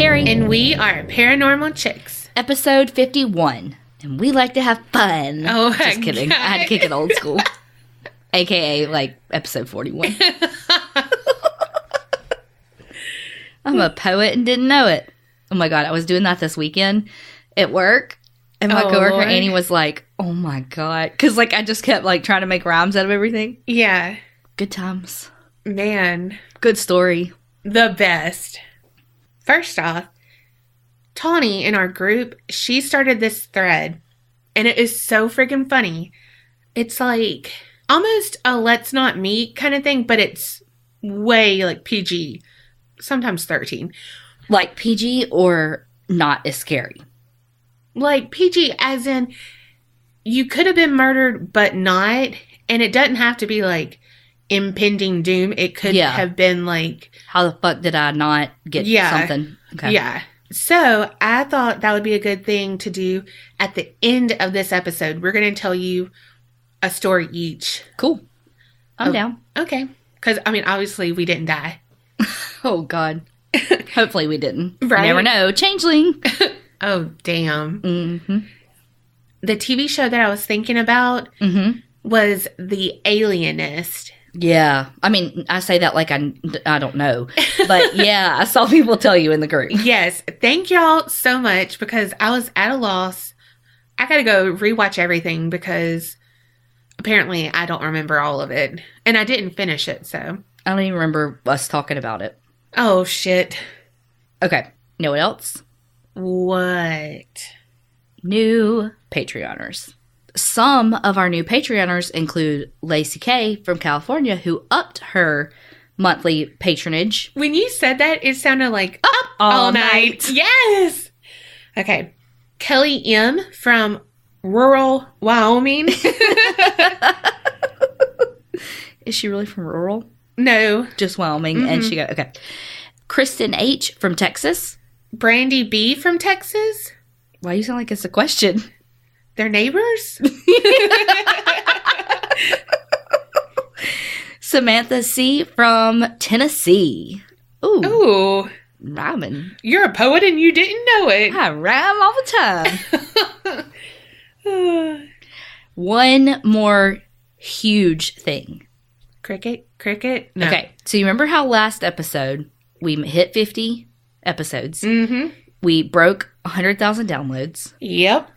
Kerri. And we are Paranormal Chicks. Episode 51. And we like to have fun. Oh, just kidding. God. I had to kick it old school. AKA, like, episode 41. I'm a poet and didn't know it. Oh, my God. I was doing that this weekend at work. And my coworker, Lord. Annie, was like, oh, my God. Because, like, I just kept, like, trying to make rhymes out of everything. Yeah. Good times. Man. Good story. The best. First off, Tawny in our group, she started this thread, and it is so freaking funny. It's like almost a let's not meet kind of thing, but it's way like PG, sometimes 13. Like PG or not as scary? Like PG as in you could have been murdered, but not, and it doesn't have to be like impending doom. It could have been like, how the fuck did I not get something? Okay. Yeah. So I thought that would be a good thing to do at the end of this episode. We're going to tell you a story each. Cool. I'm down. Okay. Because, I mean, obviously we didn't die. Oh, God. Hopefully we didn't. Right? You never know. Changeling. Oh, damn. Mm-hmm. The TV show that I was thinking about was The Alienist. Yeah. I mean, I say that like I don't know. But yeah, I saw people tell you in the group. Yes. Thank y'all so much because I was at a loss. I got to go rewatch everything because apparently I don't remember all of it. And I didn't finish it, so. I don't even remember us talking about it. Oh, shit. Okay. You know what else? What? New Patreoners. Some of our new Patreoners include Lacey K from California, who upped her monthly patronage. When you said that, it sounded like up all night. Yes. Okay. Kelly M from rural Wyoming. Is she really from rural? No. Just Wyoming. And she got, okay. Kristen H from Texas. Brandy B from Texas. Why you sound like it's a question? They're neighbors? Samantha C. from Tennessee. Ooh. Rhyming. You're a poet and you didn't know it. I rhyme all the time. One more huge thing. Cricket? No. Okay. So you remember how last episode we hit 50 episodes? Mm-hmm. We broke 100,000 downloads. Yep.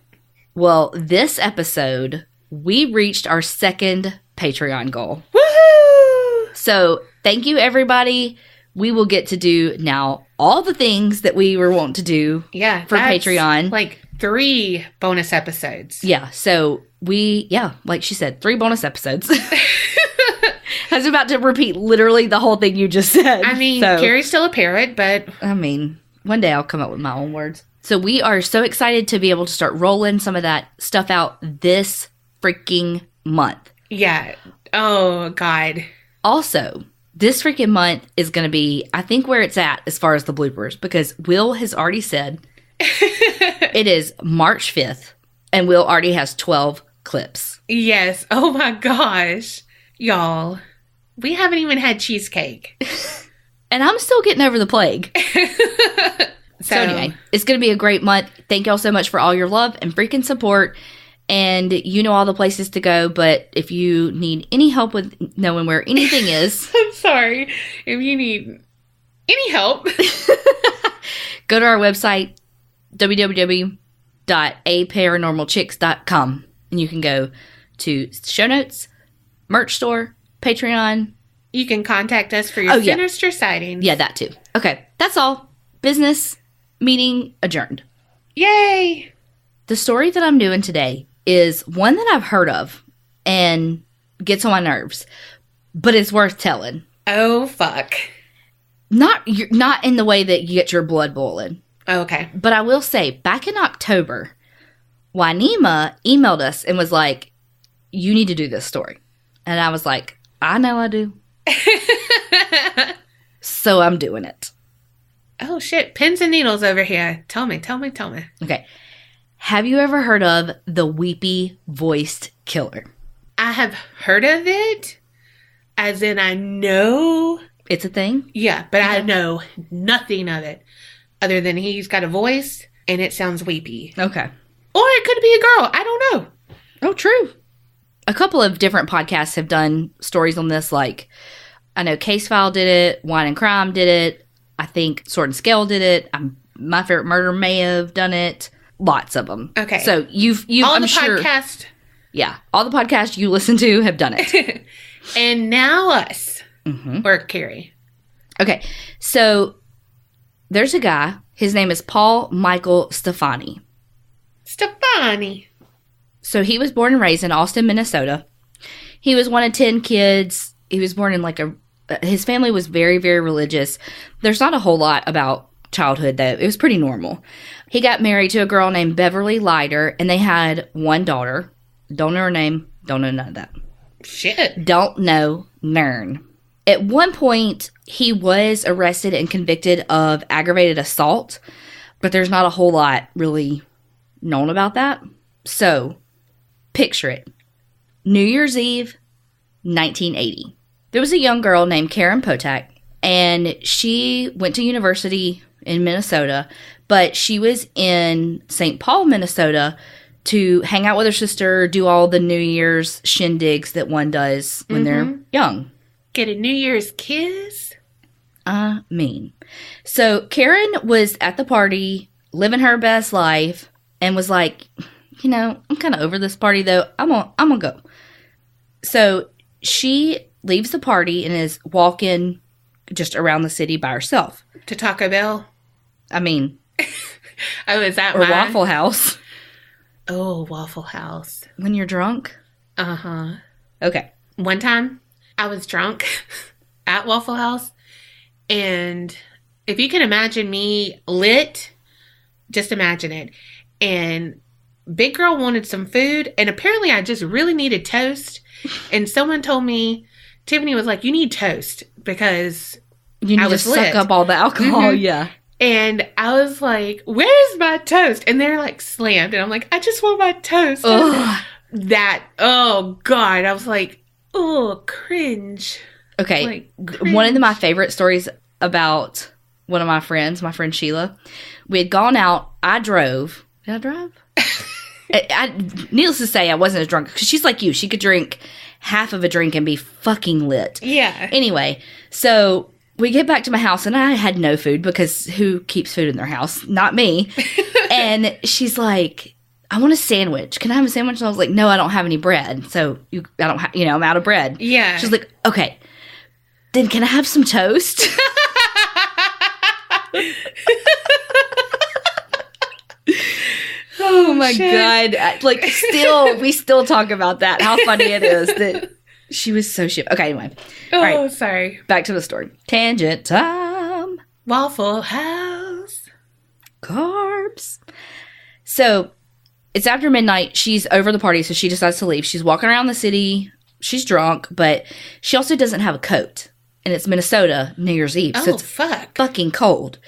Well, this episode, we reached our second Patreon goal. Woohoo! So, thank you, everybody. We will get to do now all the things that we were wanting to do for Patreon. Like 3 bonus episodes. Yeah. So, like she said, 3 bonus episodes. I was about to repeat literally the whole thing you just said. I mean, Kerri's still a parrot, but... I mean, one day I'll come up with my own words. So we are so excited to be able to start rolling some of that stuff out this freaking month. Yeah. Oh, God. Also, this freaking month is going to be, I think, where it's at as far as the bloopers, because Will has already said it is March 5th, and Will already has 12 clips. Yes. Oh, my gosh. Y'all, we haven't even had cheesecake. And I'm still getting over the plague. So anyway, it's going to be a great month. Thank y'all so much for all your love and freaking support. And you know all the places to go. But if you need any help with knowing where anything is. I'm sorry. If you need any help. Go to our website, www.aparanormalchicks.com. And you can go to show notes, merch store, Patreon. You can contact us for your sinister sightings. Yeah, that too. Okay, that's all. Business meeting adjourned. Yay! The story that I'm doing today is one that I've heard of and gets on my nerves, but it's worth telling. Oh, fuck. Not in the way that you get your blood boiling. Okay. But I will say, back in October, Wynema emailed us and was like, you need to do this story. And I was like, I know I do. So I'm doing it. Oh, shit. Pins and needles over here. Tell me. Okay. Have you ever heard of the Weepy Voice Killer? I have heard of it. As in, I know. It's a thing? Yeah, but I know nothing of it. other than he's got a voice and it sounds weepy. Okay. Or it could be a girl. I don't know. Oh, true. A couple of different podcasts have done stories on this. Like, I know Case File did it. Wine and Crime did it. I think Sword and Scale did it. My Favorite Murder may have done it. Lots of them. Okay. So you've all I'm the sure, podcasts. Yeah. All the podcasts you listen to have done it. And now us. Or Kerri. Okay. So there's a guy. His name is Paul Michael Stefani. Stefani. So he was born and raised in Austin, Minnesota. He was one of 10 kids. He was born in his family was very, very religious. There's not a whole lot about childhood, though. It was pretty normal. He got married to a girl named Beverly Leiter, and they had one daughter. Don't know her name. Don't know none of that. Shit. Don't know nern. At one point, he was arrested and convicted of aggravated assault, but there's not a whole lot really known about that. So, picture it. New Year's Eve, 1980. There was a young girl named Karen Potak, and she went to university in Minnesota, but she was in St. Paul, Minnesota, to hang out with her sister, do all the New Year's shindigs that one does when they're young. Get a New Year's kiss? I mean. So Karen was at the party, living her best life, and was like, I'm kind of over this party, though. I'm gonna go. So she leaves the party and is walking just around the city by herself. To Taco Bell? I mean. Oh, is that or Waffle House. Oh, Waffle House. When you're drunk? Uh-huh. Okay. One time, I was drunk at Waffle House, and if you can imagine me lit, just imagine it. And big girl wanted some food, and apparently I just really needed toast. And someone told me, Tiffany was like, you need toast because you need to suck up all the alcohol. Yeah. And I was like, where's my toast? And they're like slammed. And I'm like, I just want my toast. Oh, God. I was like, oh, cringe. Okay. Like, cringe. One of my favorite stories about one of my friends, my friend Sheila, we had gone out. I drove. Did I drive? Needless to say, I wasn't as drunk. Because she's like you. She could drink half of a drink and be fucking lit. Yeah. Anyway, so we get back to my house, and I had no food because who keeps food in their house? Not me. And she's like, I want a sandwich. Can I have a sandwich? And I was like, no, I don't have any bread. So I'm out of bread. Yeah. She's like, okay, then can I have some toast? Oh my God. We still talk about that. How funny it is that she was so shit. Okay, anyway. Oh, all right, sorry. Back to the story. Tangent time. Waffle House. Carbs. So, it's after midnight. She's over the party, so she decides to leave. She's walking around the city. She's drunk, but she also doesn't have a coat. And it's Minnesota, New Year's Eve. So it's fucking cold.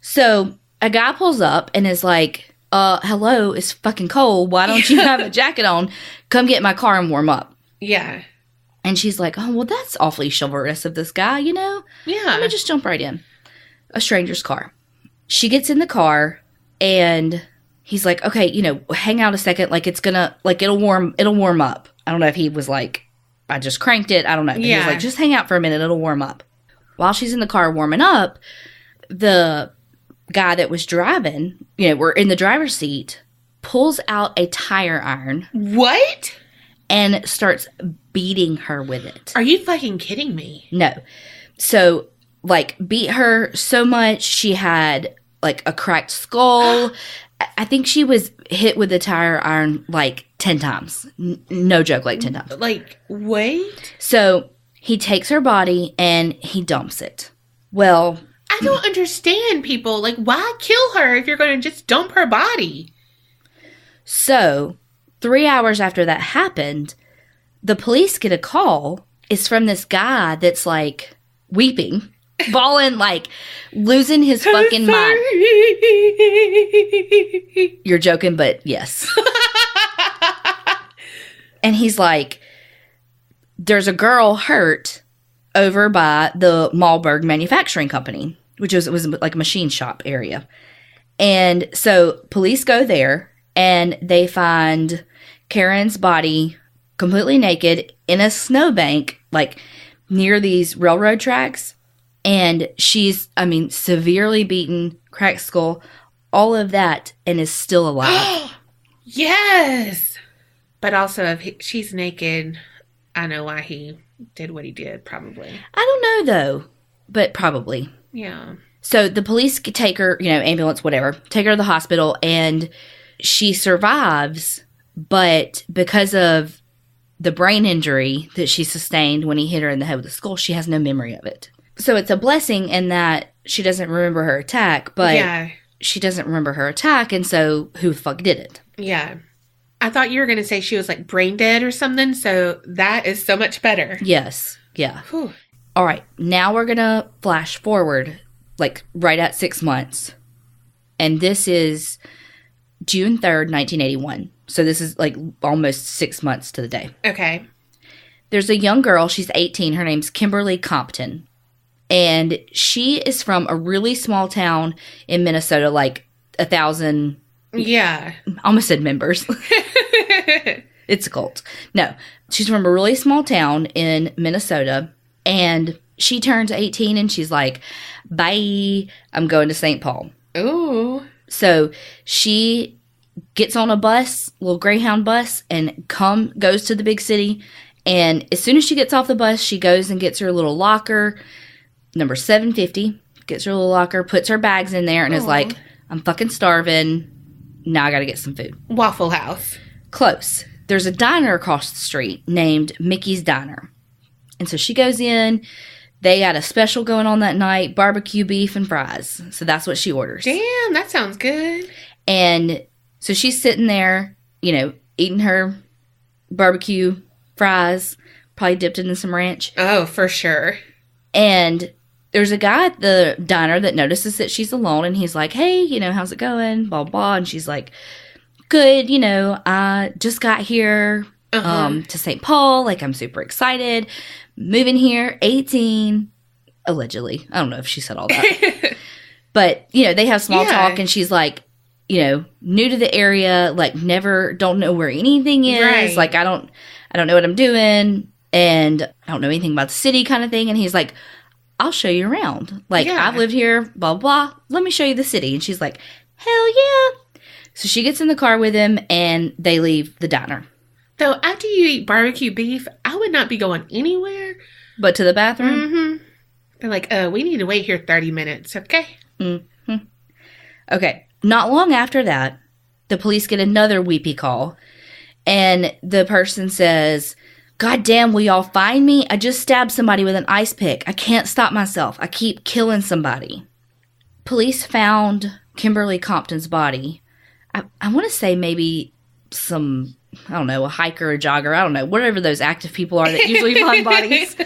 So, a guy pulls up and is like, hello, it's fucking cold. Why don't you have a jacket on? Come get in my car and warm up. Yeah. And she's like, oh, well, that's awfully chivalrous of this guy, Yeah. Let me just jump right in. A stranger's car. She gets in the car, and he's like, okay, hang out a second. Like, it's gonna, it'll warm up. I don't know if he was like, I just cranked it. I don't know. But he was like, just hang out for a minute. It'll warm up. While she's in the car warming up, the guy that was driving, we're in the driver's seat, pulls out a tire iron. What? And starts beating her with it. Are you fucking kidding me? No. So, beat her so much. She had, a cracked skull. I think she was hit with the tire iron, 10 times. No joke, 10 times. Wait? So, he takes her body and he dumps it. Well, I don't understand, people. Why kill her if you're going to just dump her body? So, 3 hours after that happened, the police get a call. It's from this guy that's weeping, bawling, losing his fucking mind. You're joking, but yes. And he's like, there's a girl hurt over by the Malberg Manufacturing Company. which was like a machine shop area. And so police go there and they find Karen's body completely naked in a snowbank, like near these railroad tracks. And she's, severely beaten, cracked skull, all of that, and is still alive. Yes! But also, if she's naked, I know why he did what he did, probably. I don't know, though, but probably. Yeah. So the police take her, ambulance, whatever, take her to the hospital, and she survives, but because of the brain injury that she sustained when he hit her in the head with a skull, she has no memory of it. So it's a blessing in that she doesn't remember her attack, but she doesn't remember her attack, and so who the fuck did it? Yeah. I thought you were going to say she was like brain dead or something, so that is so much better. Yes. Yeah. Whew. All right. Now we're going to flash forward, like right at 6 months. And this is June 3rd, 1981. So this is like almost 6 months to the day. Okay. There's a young girl. She's 18. Her name's Kimberly Compton. And she is from a really small town in Minnesota, like 1,000. Yeah. Almost said members. It's a cult. No. She's from a really small town in Minnesota. And she turns 18 and she's like, bye, I'm going to St. Paul. Ooh. So she gets on a bus, little Greyhound bus, and goes to the big city. And as soon as she gets off the bus, she goes and gets her little locker, number 750, gets her little locker, puts her bags in there, and is like, I'm fucking starving. Now I got to get some food. Waffle House. Close. There's a diner across the street named Mickey's Diner. And so she goes in. They got a special going on that night, barbecue beef and fries. So that's what she orders. Damn, that sounds good. And so she's sitting there, eating her barbecue fries, probably dipped in some ranch. Oh, for sure. And there's a guy at the diner that notices that she's alone, and he's like, hey, how's it going? Blah, blah. And she's like, good, I just got here to St. Paul. Like, I'm super excited. Moving here, 18, allegedly. I don't know if she said all that. But, they have small talk, and she's like, new to the area, like, don't know where anything is. Right. Like, I don't know what I'm doing, and I don't know anything about the city kind of thing. And he's like, I'll show you around. Like, I've lived here, blah, blah. Let me show you the city. And she's like, hell yeah. So she gets in the car with him, and they leave the diner. Though, after you eat barbecue beef, I would not be going anywhere. But to the bathroom? Mm-hmm. They're like, we need to wait here 30 minutes, okay? Mm-hmm. Okay. Not long after that, the police get another weepy call. And the person says, God damn, will y'all find me? I just stabbed somebody with an ice pick. I can't stop myself. I keep killing somebody. Police found Kimberly Compton's body. I want to say maybe some, I don't know, a hiker, a jogger, I don't know, whatever those active people are that usually find bodies.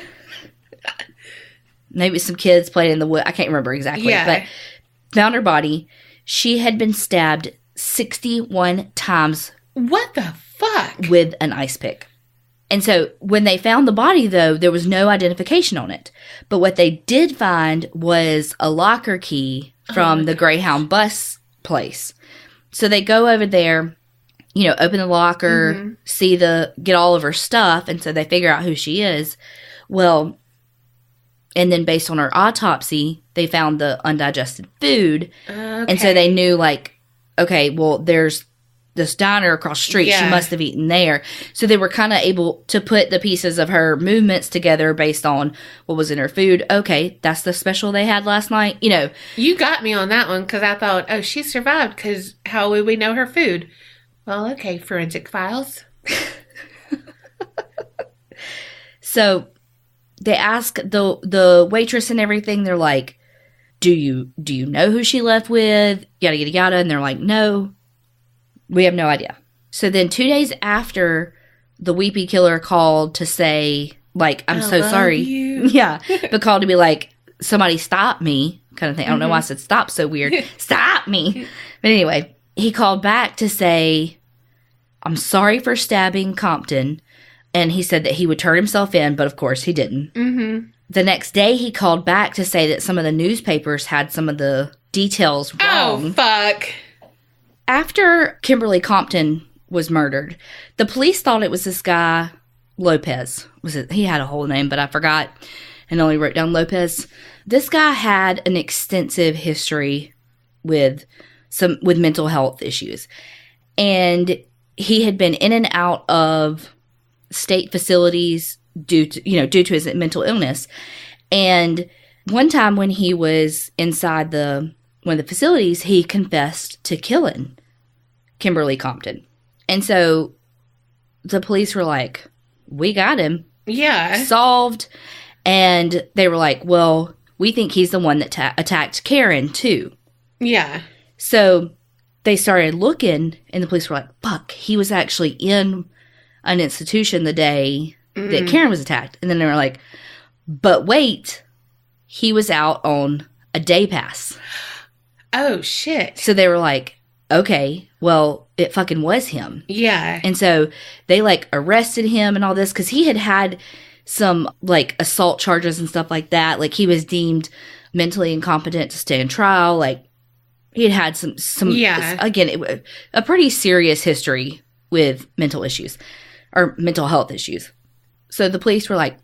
Maybe some kids played in the wood. I can't remember exactly. Yeah. But found her body. She had been stabbed 61 times. What the fuck? With an ice pick. And so when they found the body, though, there was no identification on it. But what they did find was a locker key from the Greyhound bus place. So they go over there, open the locker, get all of her stuff. And so they figure out who she is. Well, and then based on her autopsy, they found the undigested food. Okay. And so they knew, like, okay, well, there's this diner across the street. Yeah. She must have eaten there. So they were kind of able to put the pieces of her movements together based on what was in her food. Okay, that's the special they had last night. You got me on that one because I thought, oh, she survived because how would we know her food? Well, okay, forensic files. So they ask the waitress and everything. They're like, do you know who she left with? Yada, yada, yada. And they're like, no. We have no idea. So then 2 days after the Weepy Killer called to say, like, I'm so sorry. You. Yeah. But called to be like, somebody stop me kind of thing. I don't know why I said stop so weird. Stop me. But anyway, he called back to say, I'm sorry for stabbing Compton. And he said that he would turn himself in, but of course he didn't. Mm-hmm. the next day he called back to say that some of the newspapers had some of the details wrong. Oh, fuck. After Kimberly Compton was murdered, the police thought it was this guy, Lopez. He had a whole name, but I forgot and only wrote down Lopez. This guy had an extensive history with mental health issues. And he had been in and out of state facilities due to his mental illness. And one time when he was inside one of the facilities, he confessed to killing Kimberly Compton. And so the police were like, we got him. Yeah. Solved. And they were like, well, we think he's the one that attacked Karen too. Yeah. So they started looking, and the police were like, fuck, he was actually in an institution the day that Karen was attacked. And then they were like, but wait, he was out on a day pass. Oh, shit. So they were like, okay, well, it fucking was him. Yeah. And so they, like, arrested him and all this, because he had some, like, assault charges and stuff like that. Like, he was deemed mentally incompetent to stand trial. Like, he had some again, a pretty serious history with mental issues or mental health issues. So the police were like,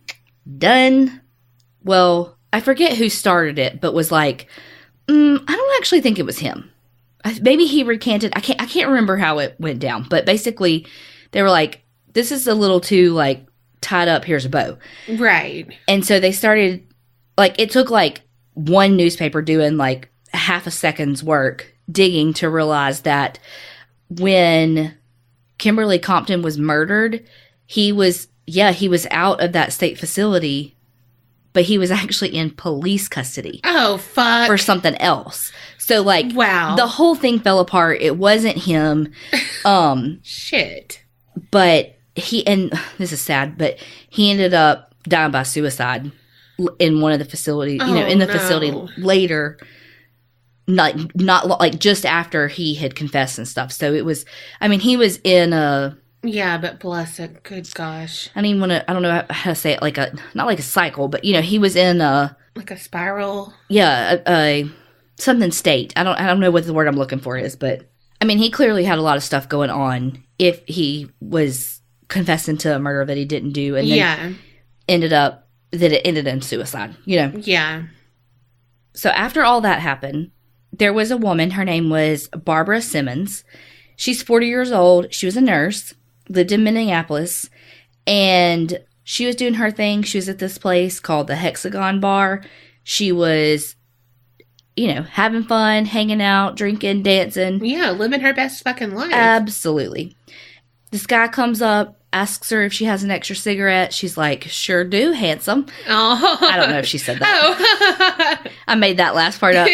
done. Well, I forget who started it, but was like, I don't actually think it was him. Maybe he recanted. I can't remember how it went down, but basically they were like, this is a little too, like, tied up. Here's a bow. Right. And so they started, like, it took like one newspaper doing like half a second's work digging to realize that when Kimberly Compton was murdered, he was out of that state facility, but he was actually in police custody. Oh, fuck. For something else. So, like, wow. The whole thing fell apart. It wasn't him. Shit. But and this is sad, but he ended up dying by suicide in one of the facilities, facility later. Not like just after he had confessed and stuff. So it was, I mean, he was in a... Yeah, but bless it. Good gosh. I don't know how to say it, like not like a cycle, but, he was in a... Like a spiral? Yeah, a something state. I don't know what the word I'm looking for is, but, I mean, he clearly had a lot of stuff going on if he was confessing to a murder that he didn't do, and then it ended in suicide, Yeah. So after all that happened, there was a woman, her name was Barbara Simmons. She's 40 years old. She was a nurse, lived in Minneapolis, and she was doing her thing. She was at this place called the Hexagon Bar. She was, having fun, hanging out, drinking, dancing. Yeah, living her best fucking life. Absolutely. This guy comes up, asks her if she has an extra cigarette. She's like, sure do, handsome. Oh. I don't know if she said that. Oh. I made that last part up.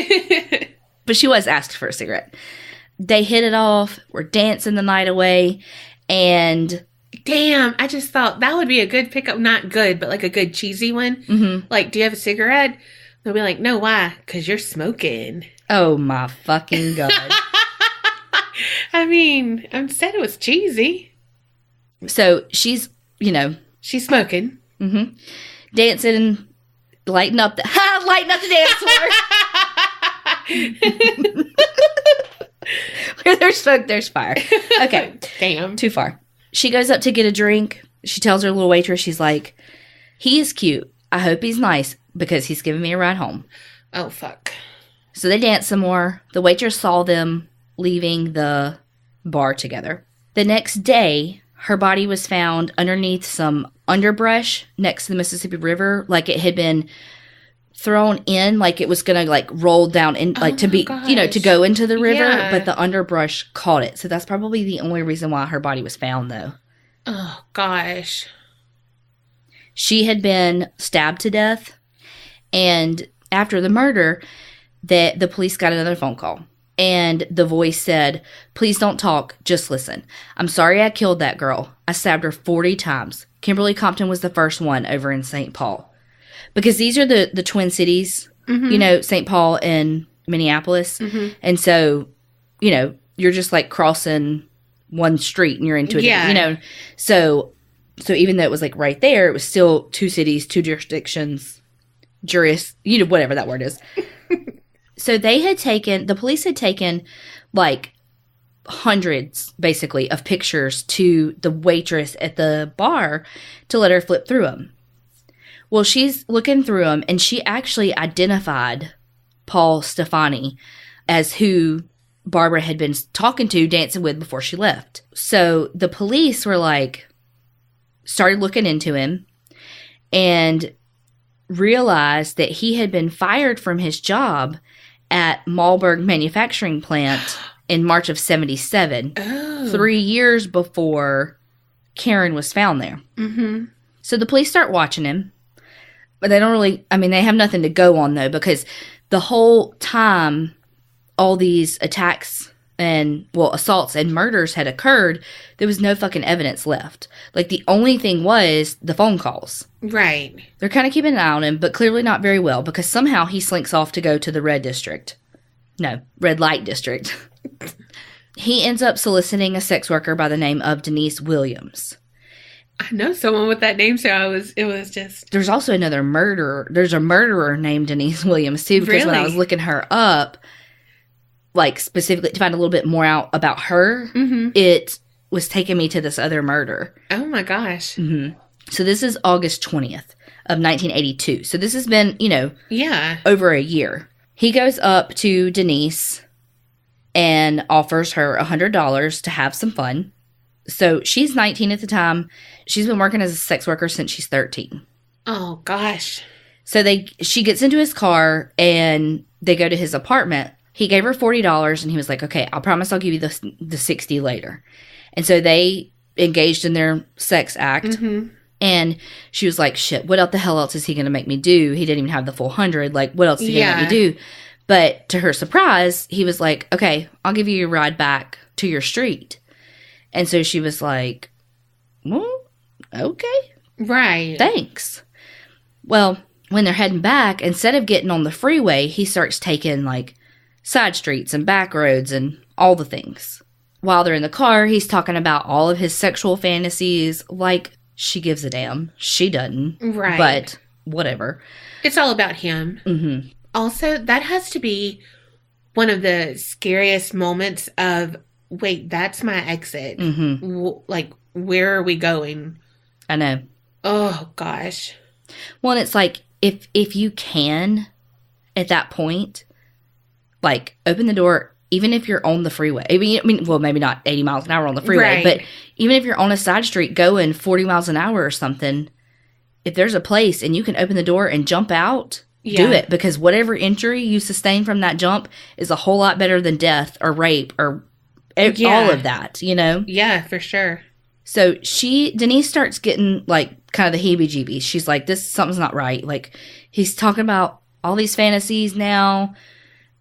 But she was asked for a cigarette. They hit it off. We're dancing the night away. And... Damn, I just thought that would be a good pickup. Not good, but like a good cheesy one. Mm-hmm. Like, do you have a cigarette? They'll be like, no, why? Because you're smoking. Oh, my fucking God. I mean, I said it was cheesy. So she's, She's smoking. Mm-hmm. Dancing, lighting up the dance floor. Where there's smoke, there's fire. Okay. Damn. Too far. She goes up to get a drink. She tells her little waitress, she's like, he is cute. I hope he's nice because he's giving me a ride home. Oh, fuck. So they dance some more. The waitress saw them leaving the bar together. The next day, her body was found underneath some underbrush next to the Mississippi River. Like it had been thrown in, like it was gonna like roll down in, like to be, to go into the river, Yeah. but the underbrush caught it. So that's probably the only reason why her body was found, though. Oh, gosh. She had been stabbed to death, and after the murder, the police got another phone call, and the voice said, "Please don't talk, just listen. I'm sorry I killed that girl. I stabbed her 40 times. Kimberly Compton was the first one over in St. Paul." Because these are the Twin Cities, Mm-hmm. St. Paul and Minneapolis. Mm-hmm. And so, you're just like crossing one street and you're into it. Yeah. So even though it was like right there, it was still two cities, two jurisdictions, juris, whatever that word is. So the police had taken like hundreds, basically, of pictures to the waitress at the bar to let her flip through them. Well, she's looking through them, and she actually identified Paul Stefani as who Barbara had been talking to, dancing with before she left. So the police were like, started looking into him and realized that he had been fired from his job at Malberg Manufacturing Plant in March of 1977, 3 years before Karen was found there. Mm-hmm. So the police start watching him, but they don't really, they have nothing to go on, though, because the whole time all these attacks and, assaults and murders had occurred, there was no fucking evidence left. Like, the only thing was the phone calls. Right. They're kind of keeping an eye on him, but clearly not very well, because somehow he slinks off to go to the red light district. He ends up soliciting a sex worker by the name of Denise Williams. I know someone with that name, so it was just... There's also another murderer. There's a murderer named Denise Williams, too, because when I was looking her up, like, specifically to find a little bit more out about her, it was taking me to this other murder. Oh, my gosh. Mm-hmm. So this is August 20th of 1982. So this has been, over a year. He goes up to Denise and offers her $100 to have some fun. So she's 19 at the time. She's been working as a sex worker since she's 13. Oh, gosh. So she gets into his car and they go to his apartment. He gave her $40 and he was like, okay, I'll promise I'll give you the $60 later. And so they engaged in their sex act. Mm-hmm. And she was like, shit, what the hell else is he going to make me do? He didn't even have the full 100. Like, what else is he going to make me do? But to her surprise, he was like, okay, I'll give you your ride back to your street. And so she was like, well, okay. Right. Thanks. Well, when they're heading back, instead of getting on the freeway, he starts taking, like, side streets and back roads and all the things. While they're in the car, he's talking about all of his sexual fantasies. Like, she gives a damn. She doesn't. Right. But whatever. It's all about him. Mm-hmm. Also, that has to be one of the scariest moments of, wait, that's my exit. Mm-hmm. Like, where are we going? I know. Oh, gosh. Well, and it's like, if you can, at that point, like, open the door, even if you're on the freeway. Maybe not 80 miles an hour on the freeway, right. But even if you're on a side street going 40 miles an hour or something, if there's a place and you can open the door and jump out, do it. Because whatever injury you sustain from that jump is a whole lot better than death or rape or all of that, Yeah, for sure. So Denise starts getting, like, kind of the heebie-jeebies. She's like, something's not right. Like, he's talking about all these fantasies now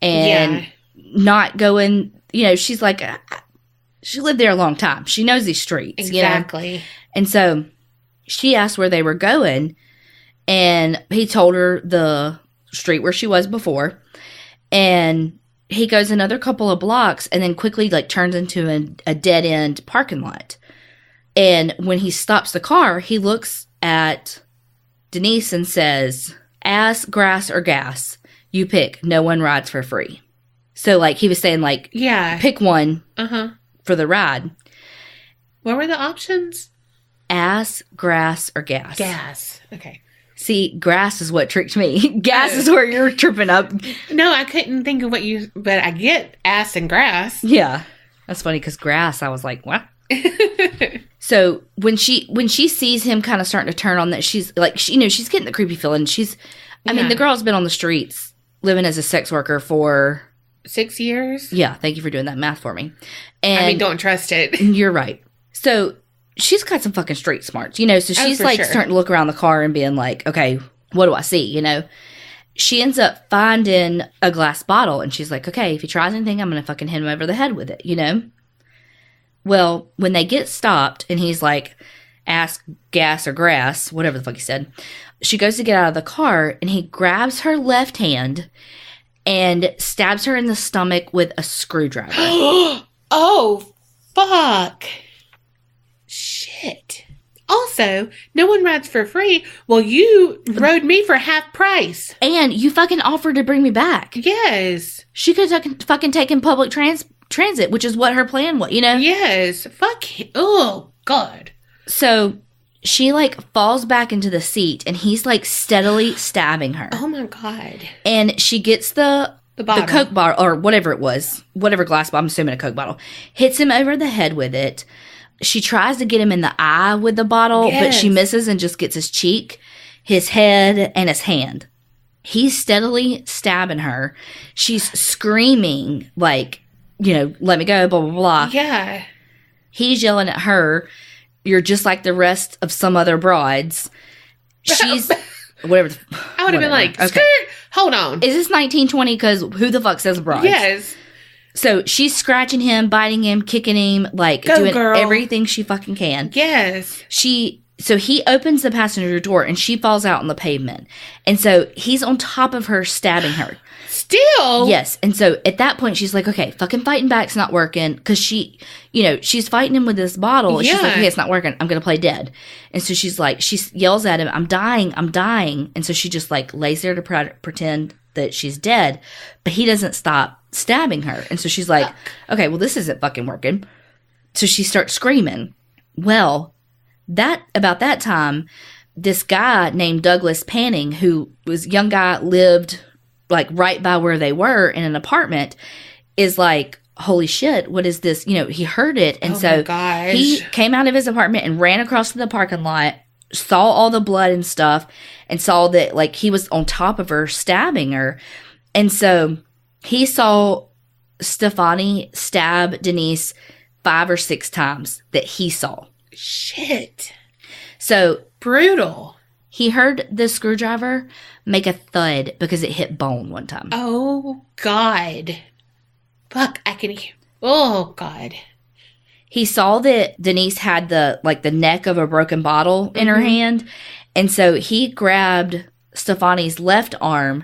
and not going, she's like, she lived there a long time. She knows these streets. Exactly. And so she asked where they were going, and he told her the street where she was before. And he goes another couple of blocks and then quickly, like, turns into a dead-end parking lot. And when he stops the car, he looks at Denise and says, ass, grass, or gas. You pick. No one rides for free. So, like, he was saying, like, pick one for the ride. What were the options? Ass, grass, or gas. Gas. Okay. See, grass is what tricked me. Gas is where you're tripping up. No, I couldn't think of but I get ass and grass. Yeah. That's funny because grass, I was like, what? So when she sees him kind of starting to turn on that, she's like, she's getting the creepy feeling. I mean, the girl's been on the streets living as a sex worker for 6 years. Yeah. Thank you for doing that math for me. And don't trust it. You're right. So she's got some fucking street smarts, so she's like starting to look around the car and being like, okay, what do I see? She ends up finding a glass bottle and she's like, okay, if he tries anything, I'm going to fucking hit him over the head with it, Well, when they get stopped and he's like, ass, gas, or grass, whatever the fuck he said, she goes to get out of the car and he grabs her left hand and stabs her in the stomach with a screwdriver. Oh, fuck. Shit. Also, no one rides for free. Well, you rode me for half price. And you fucking offered to bring me back. Yes. She could have fucking taken public transit, which is what her plan was, you know? Yes. Fuck. Oh, God. So she, like, falls back into the seat, and he's, like, steadily stabbing her. Oh, my God. And she gets the Coke bottle, or whatever it was, whatever glass bottle, I'm assuming a Coke bottle, hits him over the head with it. She tries to get him in the eye with the bottle, but she misses and just gets his cheek, his head, and his hand. He's steadily stabbing her. She's screaming, like, you know, let me go, blah, blah, blah. Yeah. He's yelling at her, you're just like the rest of some other brides. She's... whatever. I would have been like, skirt, hold on. Is this 1920? Because who the fuck says brides? Yes. So she's scratching him, biting him, kicking him, like doing everything she fucking can. Yes. So he opens the passenger door and she falls out on the pavement. And so he's on top of her, stabbing her. Still? Yes. And so at that point, she's like, okay, fucking fighting back's not working. Because she, you know, she's fighting him with this bottle. And she's like, okay, it's not working. I'm going to play dead. And so she's like, she yells at him, I'm dying. I'm dying. And so she just like lays there to pretend that she's dead. But he doesn't stop stabbing her. And so she's like, okay, well, this isn't fucking working. So she starts screaming. Well, about that time, this guy named Douglas Panning, who was a young guy, lived like right by where they were in an apartment, is like, holy shit, what is this? You know, he heard it. And so he came out of his apartment and ran across to the parking lot, saw all the blood and stuff, and saw that like he was on top of her, stabbing her. And so he saw Stefani stab Denise 5 or 6 times that he saw. Shit. So brutal. He heard the screwdriver make a thud because it hit bone one time. Oh, God. Fuck, oh, God. He saw that Denise had the neck of a broken bottle in her hand. And so he grabbed Stefani's left arm.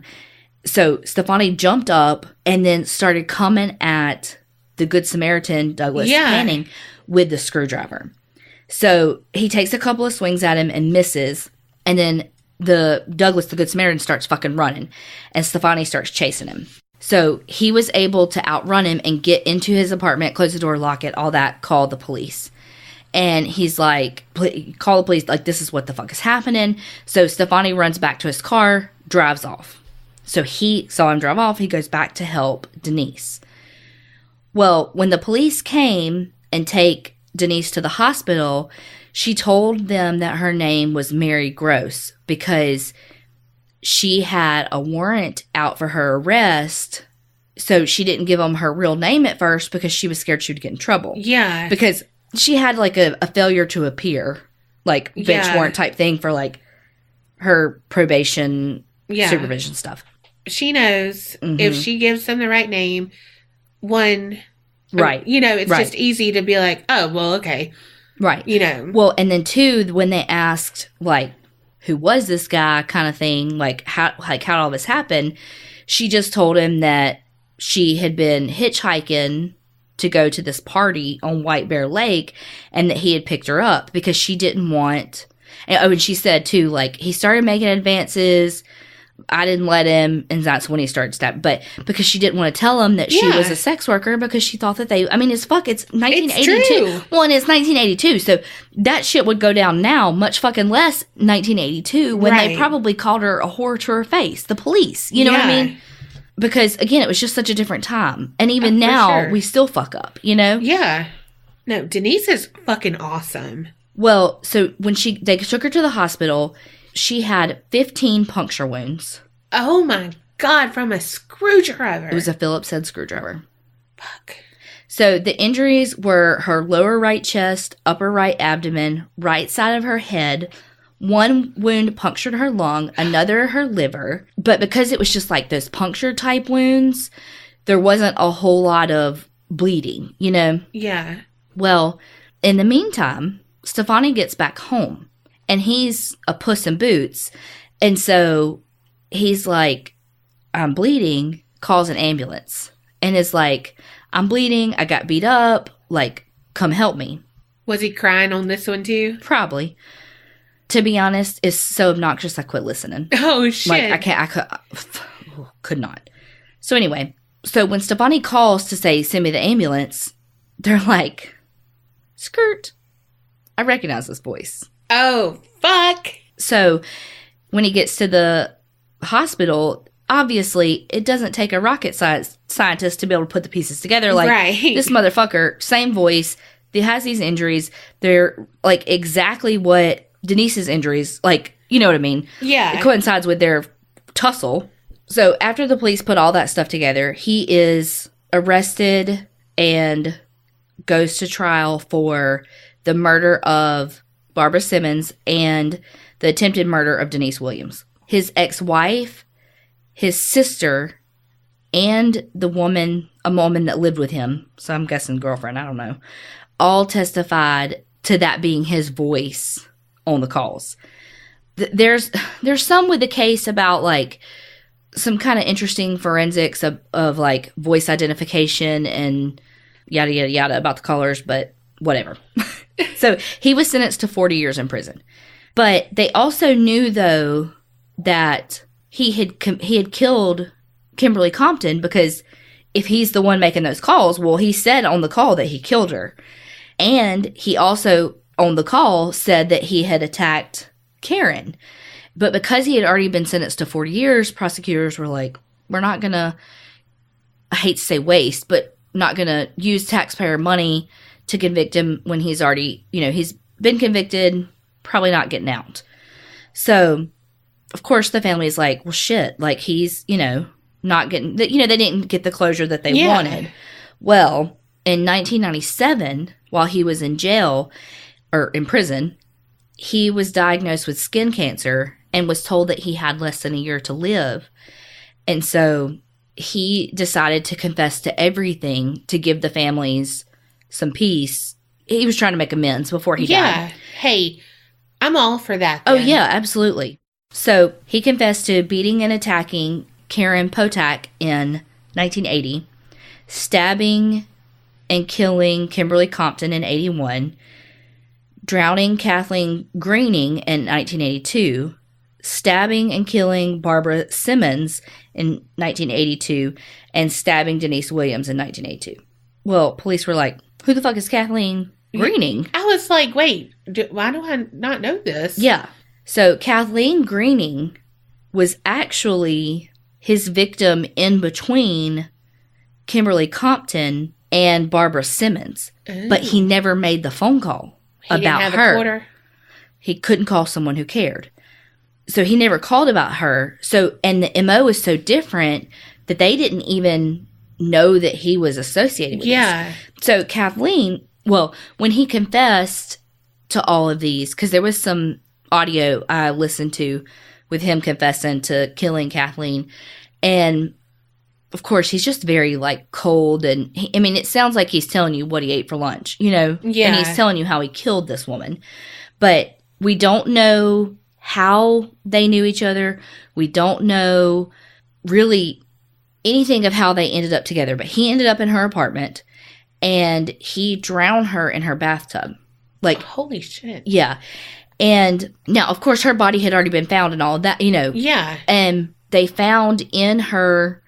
So Stefani jumped up and then started coming at the Good Samaritan, Douglas Panning, with the screwdriver. So he takes a couple of swings at him and misses. And then Douglas, the Good Samaritan, starts fucking running. And Stefani starts chasing him. So he was able to outrun him and get into his apartment, close the door, lock it, all that, call the police. And he's like, call the police, like, this is what the fuck is happening. So Stefani runs back to his car, drives off. So he saw him drive off. He goes back to help Denise. Well, when the police came and take Denise to the hospital, she told them that her name was Mary Gross because she had a warrant out for her arrest. So she didn't give them her real name at first because she was scared she would get in trouble. Yeah. Because she had like a failure to appear, like bench warrant type thing for like her probation supervision stuff. She knows if she gives them the right name, one, right. You know, it's just easy to be like, oh, well, okay. Right. You know. Well, and then two, when they asked, like, who was this guy kind of thing, how all this happened, she just told him that she had been hitchhiking to go to this party on White Bear Lake and that he had picked her up because she didn't want, and she said too, like, he started making advances, I didn't let him, and that's when he started stabbing. But because she didn't want to tell him that she was a sex worker because she thought that it's 1982. It's well, and it's 1982, so that shit would go down now, much fucking less 1982, when they probably called her a whore to her face, the police. You know what I mean? Because, again, it was just such a different time. And even now, we still fuck up, you know? Yeah. No, Denise is fucking awesome. Well, so when they took her to the hospital, she had 15 puncture wounds. Oh my God, from a screwdriver. It was a Phillips head screwdriver. Fuck. So the injuries were her lower right chest, upper right abdomen, right side of her head. One wound punctured her lung, another her liver. But because it was just like those puncture type wounds, there wasn't a whole lot of bleeding, you know? Yeah. Well, in the meantime, Stefani gets back home. And he's a puss in boots. And so he's like, I'm bleeding, calls an ambulance. And is like, I'm bleeding, I got beat up, like, come help me. Was he crying on this one too? Probably. To be honest, it's so obnoxious I quit listening. Oh, shit. Like, could not. So anyway, so when Stefani calls to say, send me the ambulance, they're like, skirt. I recognize this voice. Oh, fuck. So when he gets to the hospital, obviously it doesn't take a rocket scientist to be able to put the pieces together. Like, this motherfucker, same voice, he has these injuries. They're like exactly what Denise's injuries, like, you know what I mean? Yeah. It coincides with their tussle. So after the police put all that stuff together, he is arrested and goes to trial for the murder of Barbara Simmons and the attempted murder of Denise Williams. His ex-wife, his sister, and a woman that lived with him, so I'm guessing girlfriend, I don't know, all testified to that being his voice on the calls. There's some with the case about, like, some kind of interesting forensics of like voice identification and yada yada yada about the callers, but whatever. So he was sentenced to 40 years in prison. But they also knew, though, that he had killed Kimberly Compton, because if he's the one making those calls, well, he said on the call that he killed her. And he also, on the call, said that he had attacked Karen. But because he had already been sentenced to 40 years, prosecutors were like, we're not going to, I hate to say waste, but not going to use taxpayer money to convict him when he's already, he's been convicted, probably not getting out. So, of course, the family is like, well, shit, like he's, not getting, they didn't get the closure that they wanted. Well, in 1997, while he was in jail, or in prison, he was diagnosed with skin cancer and was told that he had less than a year to live. And so he decided to confess to everything to give the families some peace. He was trying to make amends before he died. Yeah. Hey, I'm all for that then. Oh, yeah, absolutely. So he confessed to beating and attacking Karen Potak in 1980, stabbing and killing Kimberly Compton in 81, drowning Kathleen Greening in 1982, stabbing and killing Barbara Simmons in 1982, and stabbing Denise Williams in 1982. Well, police were like, who the fuck is Kathleen Greening? I was like, wait, why do I not know this? Yeah. So Kathleen Greening was actually his victim in between Kimberly Compton and Barbara Simmons. Ooh. But he never made the phone call about her. He couldn't call someone who cared. So he never called about her. So, and the MO is so different that they didn't even know that he was associated with this. So Kathleen, well, when he confessed to all of these, because there was some audio I listened to with him confessing to killing Kathleen, and of course he's just very like cold, and it sounds like he's telling you what he ate for lunch, and he's telling you how he killed this woman, but we don't know how they knew each other. We don't know really anything of how they ended up together, but he ended up in her apartment and he drowned her in her bathtub. Like, holy shit. Yeah. And now, of course, her body had already been found and all of that, Yeah. And they found in her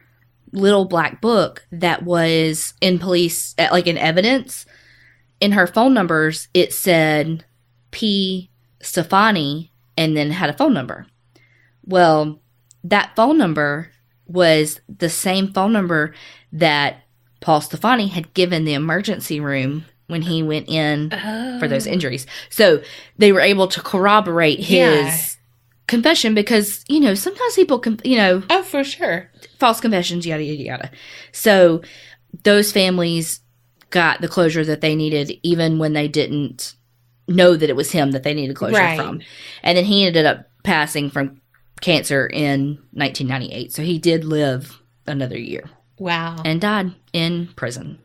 little black book that was in police, like in evidence, in her phone numbers, it said P. Stefani and then had a phone number. Well, that phone number was the same phone number that Paul Stefani had given the emergency room when he went in for those injuries. So they were able to corroborate his confession because, sometimes people can, Oh, for sure. False confessions, yada, yada, yada. So those families got the closure that they needed even when they didn't know that it was him that they needed closure from. And then he ended up passing from cancer in 1998. So he did live another year. Wow. And died in prison,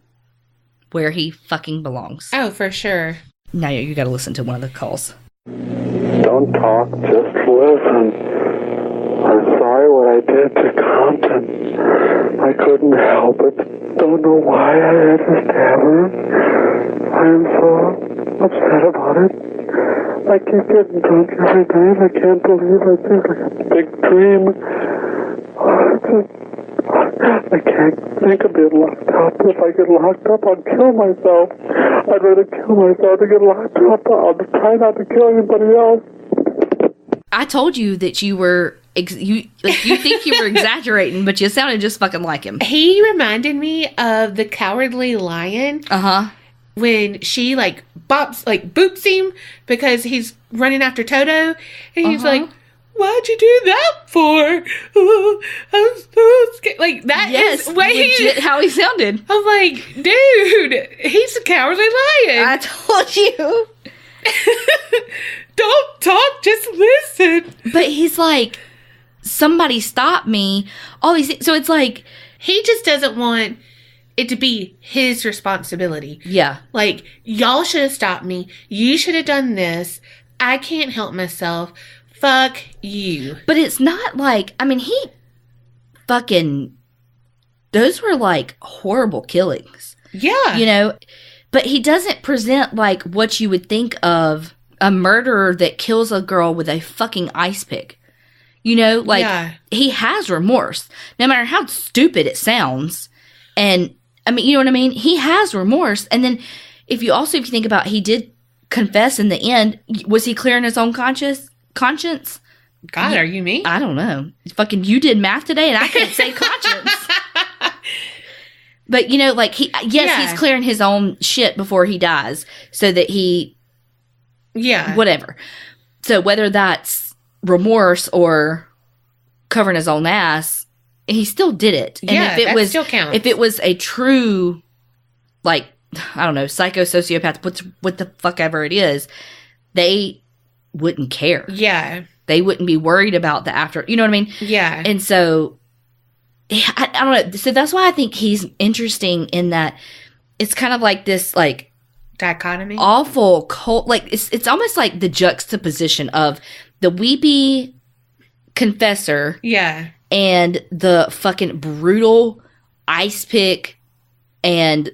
where he fucking belongs. Oh, for sure. Now you got to listen to one of the calls. Don't talk, just listen. I'm sorry what I did to Compton. I couldn't help it. Don't know why I had to stab her. I'm so upset about it. I keep getting drunk every night. I can't believe I think like a big dream. I can't think of being locked up. If I get locked up, I'll kill myself. I'd rather kill myself than get locked up. I'll try not to kill anybody else. I told you that you were, you think you were exaggerating, but you sounded just fucking like him. He reminded me of the Cowardly Lion. Uh-huh. When she, boops him because he's running after Toto. And he's like, why'd you do that for? Oh, I'm so scared. Like, that is legit how he sounded. I'm like, dude, he's a Cowardly Lion. I told you. Don't talk, just listen. But he's like, somebody stop me. All these things. So it's like, he just doesn't want it to be his responsibility. Yeah. Like, y'all should have stopped me. You should have done this. I can't help myself. Fuck you. But it's not like, I mean, he fucking, those were like horrible killings. Yeah. You know, but he doesn't present like what you would think of a murderer that kills a girl with a fucking ice pick. You know, like, he has remorse. No matter how stupid it sounds. And, I mean, you know what I mean? He has remorse. And then, if you think about, he did confess in the end. Was he clearing his own conscience? God, are you me? I don't know. Fucking, you did math today, and I can't say conscience. But, you know, like, he's clearing his own shit before he dies. So that he... Yeah. Whatever. So, whether that's remorse or covering his own ass... He still did it. And that still counts. If it was a true, like, I don't know, psycho-sociopath, what the fuck ever it is, they wouldn't care. Yeah. They wouldn't be worried about the after, you know what I mean? Yeah. And so, I don't know. So that's why I think he's interesting in that it's kind of like this, like, dichotomy? Awful cult. Like, it's almost like the juxtaposition of the weepy confessor. Yeah. And the fucking brutal ice pick and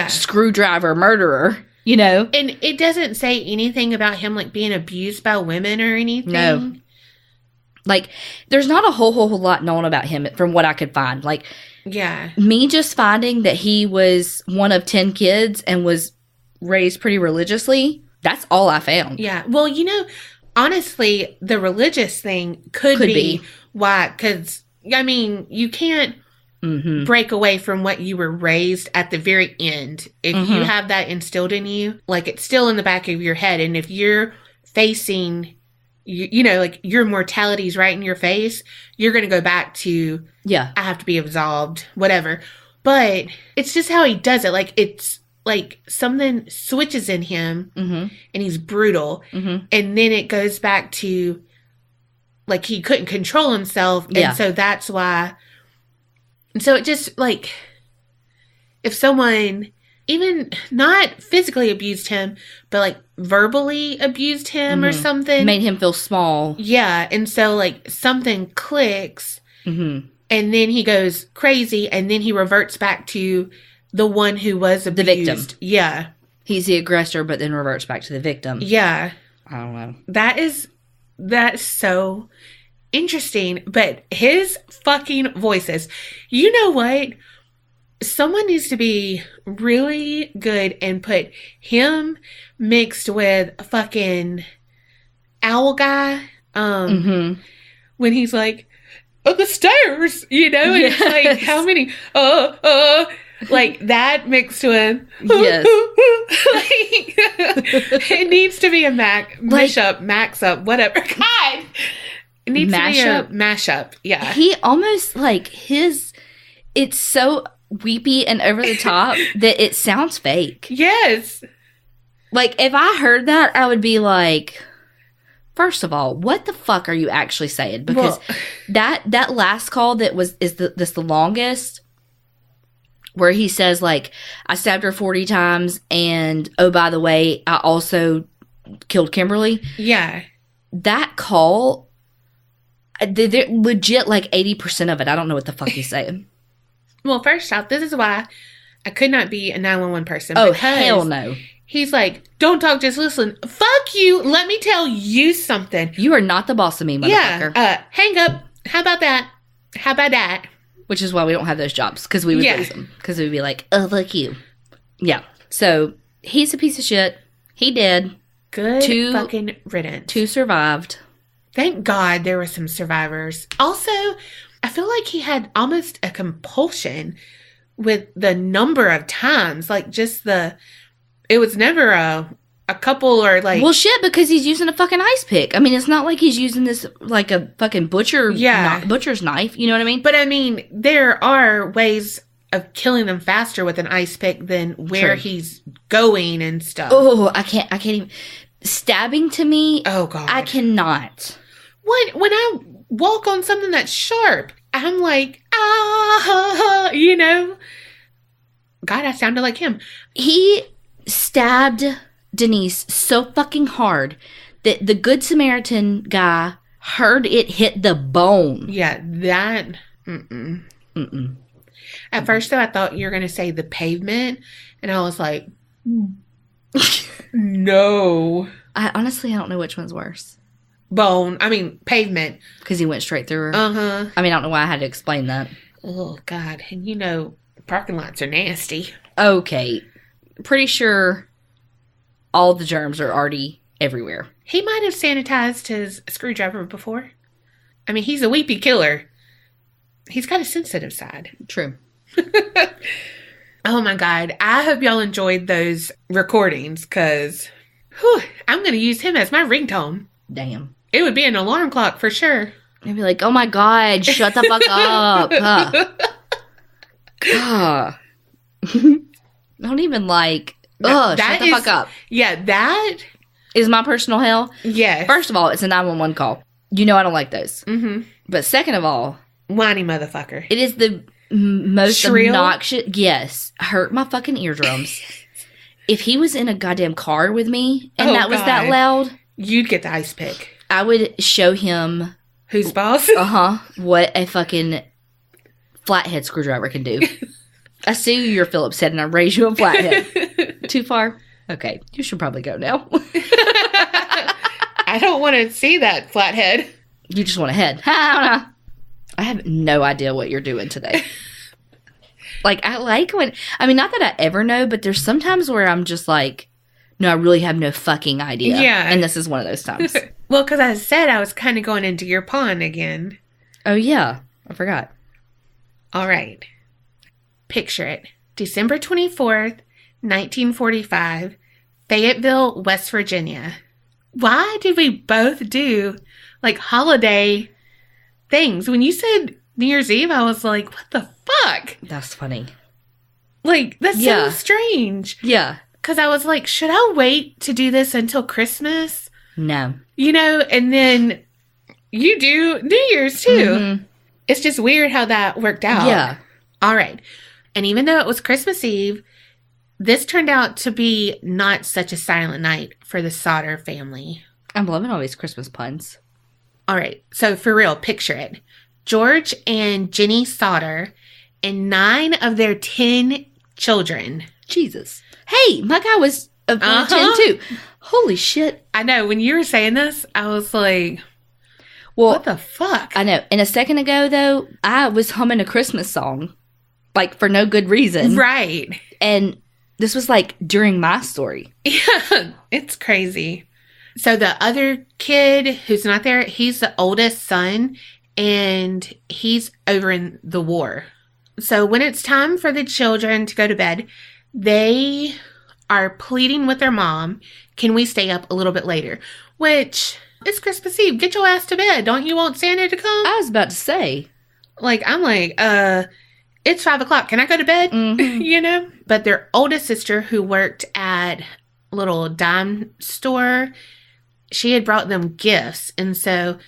screwdriver murderer, you know? And it doesn't say anything about him, like, being abused by women or anything. No. Like, there's not a whole lot known about him from what I could find. Like, me just finding that he was one of 10 kids and was raised pretty religiously, that's all I found. Yeah. Well, you know, honestly, the religious thing could be why, because, I mean, you can't break away from what you were raised at the very end. If you have that instilled in you, like, it's still in the back of your head. And if you're facing, you know, like, your mortality's right in your face, you're going to go back to, I have to be absolved, whatever. But it's just how he does it. Like, it's like something switches in him and he's brutal. And then it goes back to, like, he couldn't control himself. And so that's why. And so it just, like, if someone even not physically abused him, but, like, verbally abused him or something. Made him feel small. Yeah. And so, like, something clicks. And then he goes crazy. And then he reverts back to the one who was abused. The victim. Yeah. He's the aggressor, but then reverts back to the victim. Yeah. I don't know. That's so interesting. But his fucking voices. You know what? Someone needs to be really good and put him mixed with fucking Owl Guy. When he's like, oh, the stairs, you know? And it's like, how many? Like that mixed with. Yes. Like, it needs to be a max up, whatever. God. It needs to be a mashup. Yeah. He almost, like, it's so weepy and over the top that it sounds fake. Yes. Like, if I heard that, I would be like, first of all, what the fuck are you actually saying? Because that last call that is the longest, where he says, like, I stabbed her 40 times, and, oh, by the way, I also killed Kimberly. Yeah. That call, they're legit, like, 80% of it. I don't know what the fuck he's saying. Well, first off, this is why I could not be a 911 person. Oh, hell no. He's like, don't talk, just listen. Fuck you. Let me tell you something. You are not the boss of me, motherfucker. Yeah. Hang up. How about that? How about that? Which is why we don't have those jobs, because we would lose them. Because we'd be like, oh, fuck you. Yeah. So, he's a piece of shit. He did. Good fucking riddance. 2 survived. Thank God there were some survivors. Also, I feel like he had almost a compulsion with the number of times. Like, just it was never a couple or like... Well, shit, because he's using a fucking ice pick. I mean, it's not like he's using this like a fucking butcher's knife. You know what I mean? But I mean, there are ways of killing them faster with an ice pick than where he's going and stuff. Oh, I can't even... Stabbing to me... Oh, God. I cannot. When I walk on something that's sharp, I'm like, you know? God, I sounded like him. He stabbed Denise so fucking hard that the Good Samaritan guy heard it hit the bone. Yeah, that... At first, though, I thought you were going to say the pavement, and I was like, no. I don't know which one's worse. Pavement. Because he went straight through her. Uh-huh. I mean, I don't know why I had to explain that. Oh, God. And you know, parking lots are nasty. Okay. Pretty sure all the germs are already everywhere. He might have sanitized his screwdriver before. I mean, he's a weepy killer. He's got a sensitive side. True. Oh, my God. I hope y'all enjoyed those recordings, because I'm going to use him as my ringtone. Damn. It would be an alarm clock for sure. I'd be like, oh my God, shut the fuck up. Don't even like, shut the fuck up. Yeah, that is my personal hell. Yes. First of all, it's a 911 call. You know I don't like those. Mm-hmm. But second of all, whiny motherfucker. It is the most shrill? Obnoxious. Yes. Hurt my fucking eardrums. If he was in a goddamn car with me and was that loud, you'd get the ice pick. I would show him who's boss. What a fucking flathead screwdriver can do. I see your Phillips head and I raise you a flathead. Too far? Okay, you should probably go now. I don't want to see that flathead. You just want a head. I have no idea what you're doing today. Like, I like when... I mean, not that I ever know, but there's sometimes where I'm just like, no, I really have no fucking idea. Yeah. And this is one of those times. Well, because I said I was kind of going into your pond again. Oh, yeah. I forgot. All right. Picture it. December 24th, 1945, Fayetteville, West Virginia. Why did we both do, like, holiday things? When you said New Year's Eve, I was like, what the fuck? That's funny. Like, that's so strange. Yeah. Because I was like, should I wait to do this until Christmas? No. You know, and then you do New Year's too. Mm-hmm. It's just weird how that worked out. Yeah. All right. And even though it was Christmas Eve, this turned out to be not such a silent night for the Sodder family. I'm loving all these Christmas puns. All right. So for real, picture it. George and Jenny Sodder and 9 of their 10 children. Jesus. Hey, my guy was of 10 too. Holy shit. I know. When you were saying this, I was like, well, what the fuck? I know. And a second ago, though, I was humming a Christmas song. Like, for no good reason. Right. And this was, like, during my story. Yeah. It's crazy. So the other kid who's not there, he's the oldest son. And he's over in the war. So when it's time for the children to go to bed, they are pleading with their mom, can we stay up a little bit later? Which, it's Christmas Eve. Get your ass to bed. Don't you want Santa to come? I was about to say. Like, I'm like, it's 5 o'clock. Can I go to bed? Mm-hmm. You know? But their oldest sister, who worked at a little dime store, she had brought them gifts. And so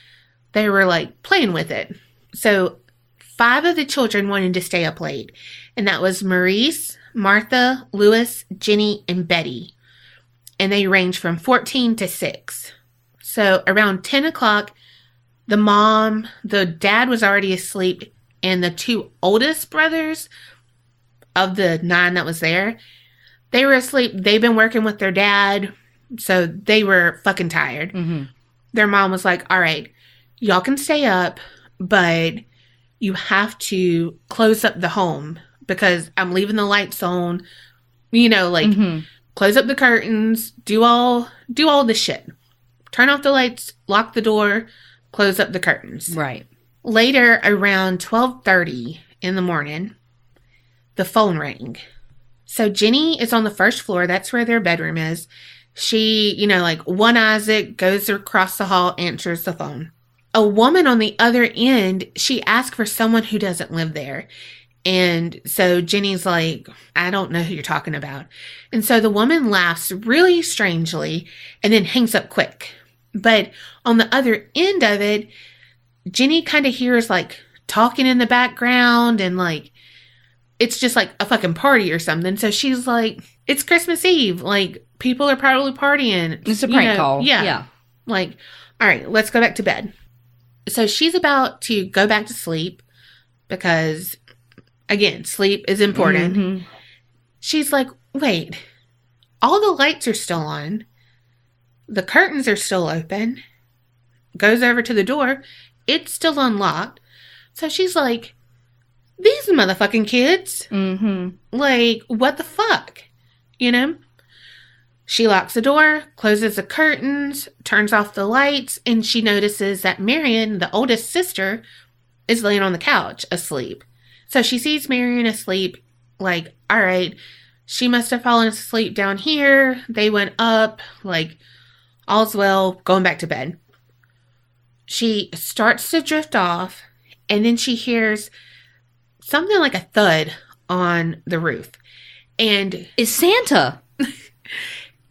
they were, like, playing with it. So 5 of the children wanted to stay up late. And that was Maurice, Martha, Louis, Jenny, and Betty. And they ranged from 14 to 6. So around 10 o'clock, the dad was already asleep. And the 2 oldest brothers of the 9 that was there, They were asleep. They've been working with their dad, so they were fucking tired. Mm-hmm. Their mom was like, all right, y'all can stay up, but you have to close up the home because I'm leaving the lights on. You know, like, close up the curtains, do all the shit. Turn off the lights, lock the door, close up the curtains. Right. Later, around 12:30 in the morning, the phone rang. So Jenny is on the first floor. That's where their bedroom is. She, you know, like one-eyes it, goes across the hall, answers the phone. A woman on the other end, she asked for someone who doesn't live there. And so Jenny's like, I don't know who you're talking about. And so the woman laughs really strangely and then hangs up quick. But on the other end of it, Jenny kind of hears like talking in the background and like, it's just like a fucking party or something. So she's like, it's Christmas Eve. Like, people are probably partying. It's a prank call. Yeah. Like, all right, let's go back to bed. So she's about to go back to sleep because, again, sleep is important. Mm-hmm. She's like, wait, all the lights are still on. The curtains are still open. Goes over to the door. It's still unlocked. So she's like, these motherfucking kids. Mm-hmm. Like, what the fuck? You know? She locks the door, closes the curtains, turns off the lights, and she notices that Marion, the oldest sister, is laying on the couch asleep. So she sees Marion asleep, like, all right, she must have fallen asleep down here. They went up, like, all's well, going back to bed. She starts to drift off, and then she hears something like a thud on the roof. And it's Santa.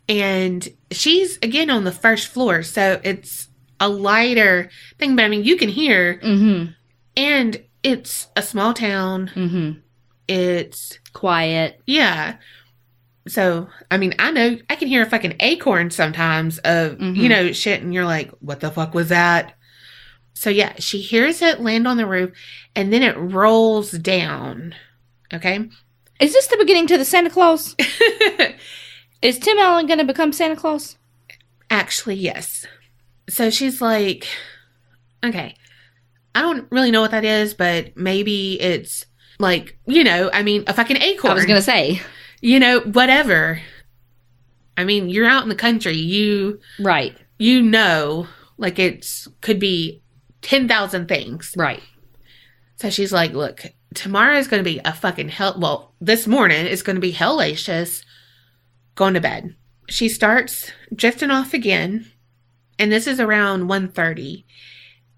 And she's, again, on the first floor, so it's a lighter thing, but I mean, you can hear. Mm-hmm. And it's a small town. Mm-hmm. It's quiet. Yeah. So, I mean, I know I can hear a fucking acorn sometimes of, you know, shit, and you're like, what the fuck was that? So, yeah, she hears it land on the roof, and then it rolls down. Okay? Is this the beginning to the Santa Claus? Is Tim Allen going to become Santa Claus? Actually, yes. So she's like, okay, I don't really know what that is, but maybe it's like, you know, I mean, a fucking acorn. I was going to say. You know, whatever. I mean, you're out in the country. Right. You know, like could be 10,000 things. Right. So she's like, look, tomorrow is going to be a fucking hell. Well, this morning is going to be hellacious. Going to bed. She starts drifting off again. And this is around 1:30.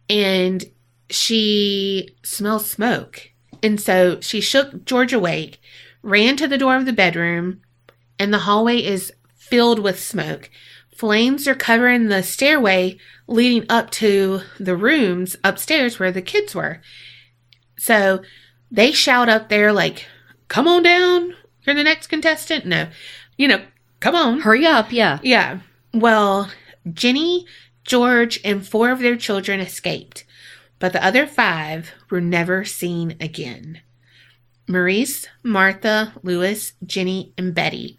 And she smells smoke. And so she shook George awake, ran to the door of the bedroom, and the hallway is filled with smoke. Flames are covering the stairway leading up to the rooms upstairs where the kids were. So they shout up there like, come on down. You're the next contestant. No, you know, come on. Hurry up. Yeah. Yeah. Well, Jenny, George, and 4 of their children escaped, but the other 5 were never seen again. Maurice, Martha, Louis, Jenny, and Betty,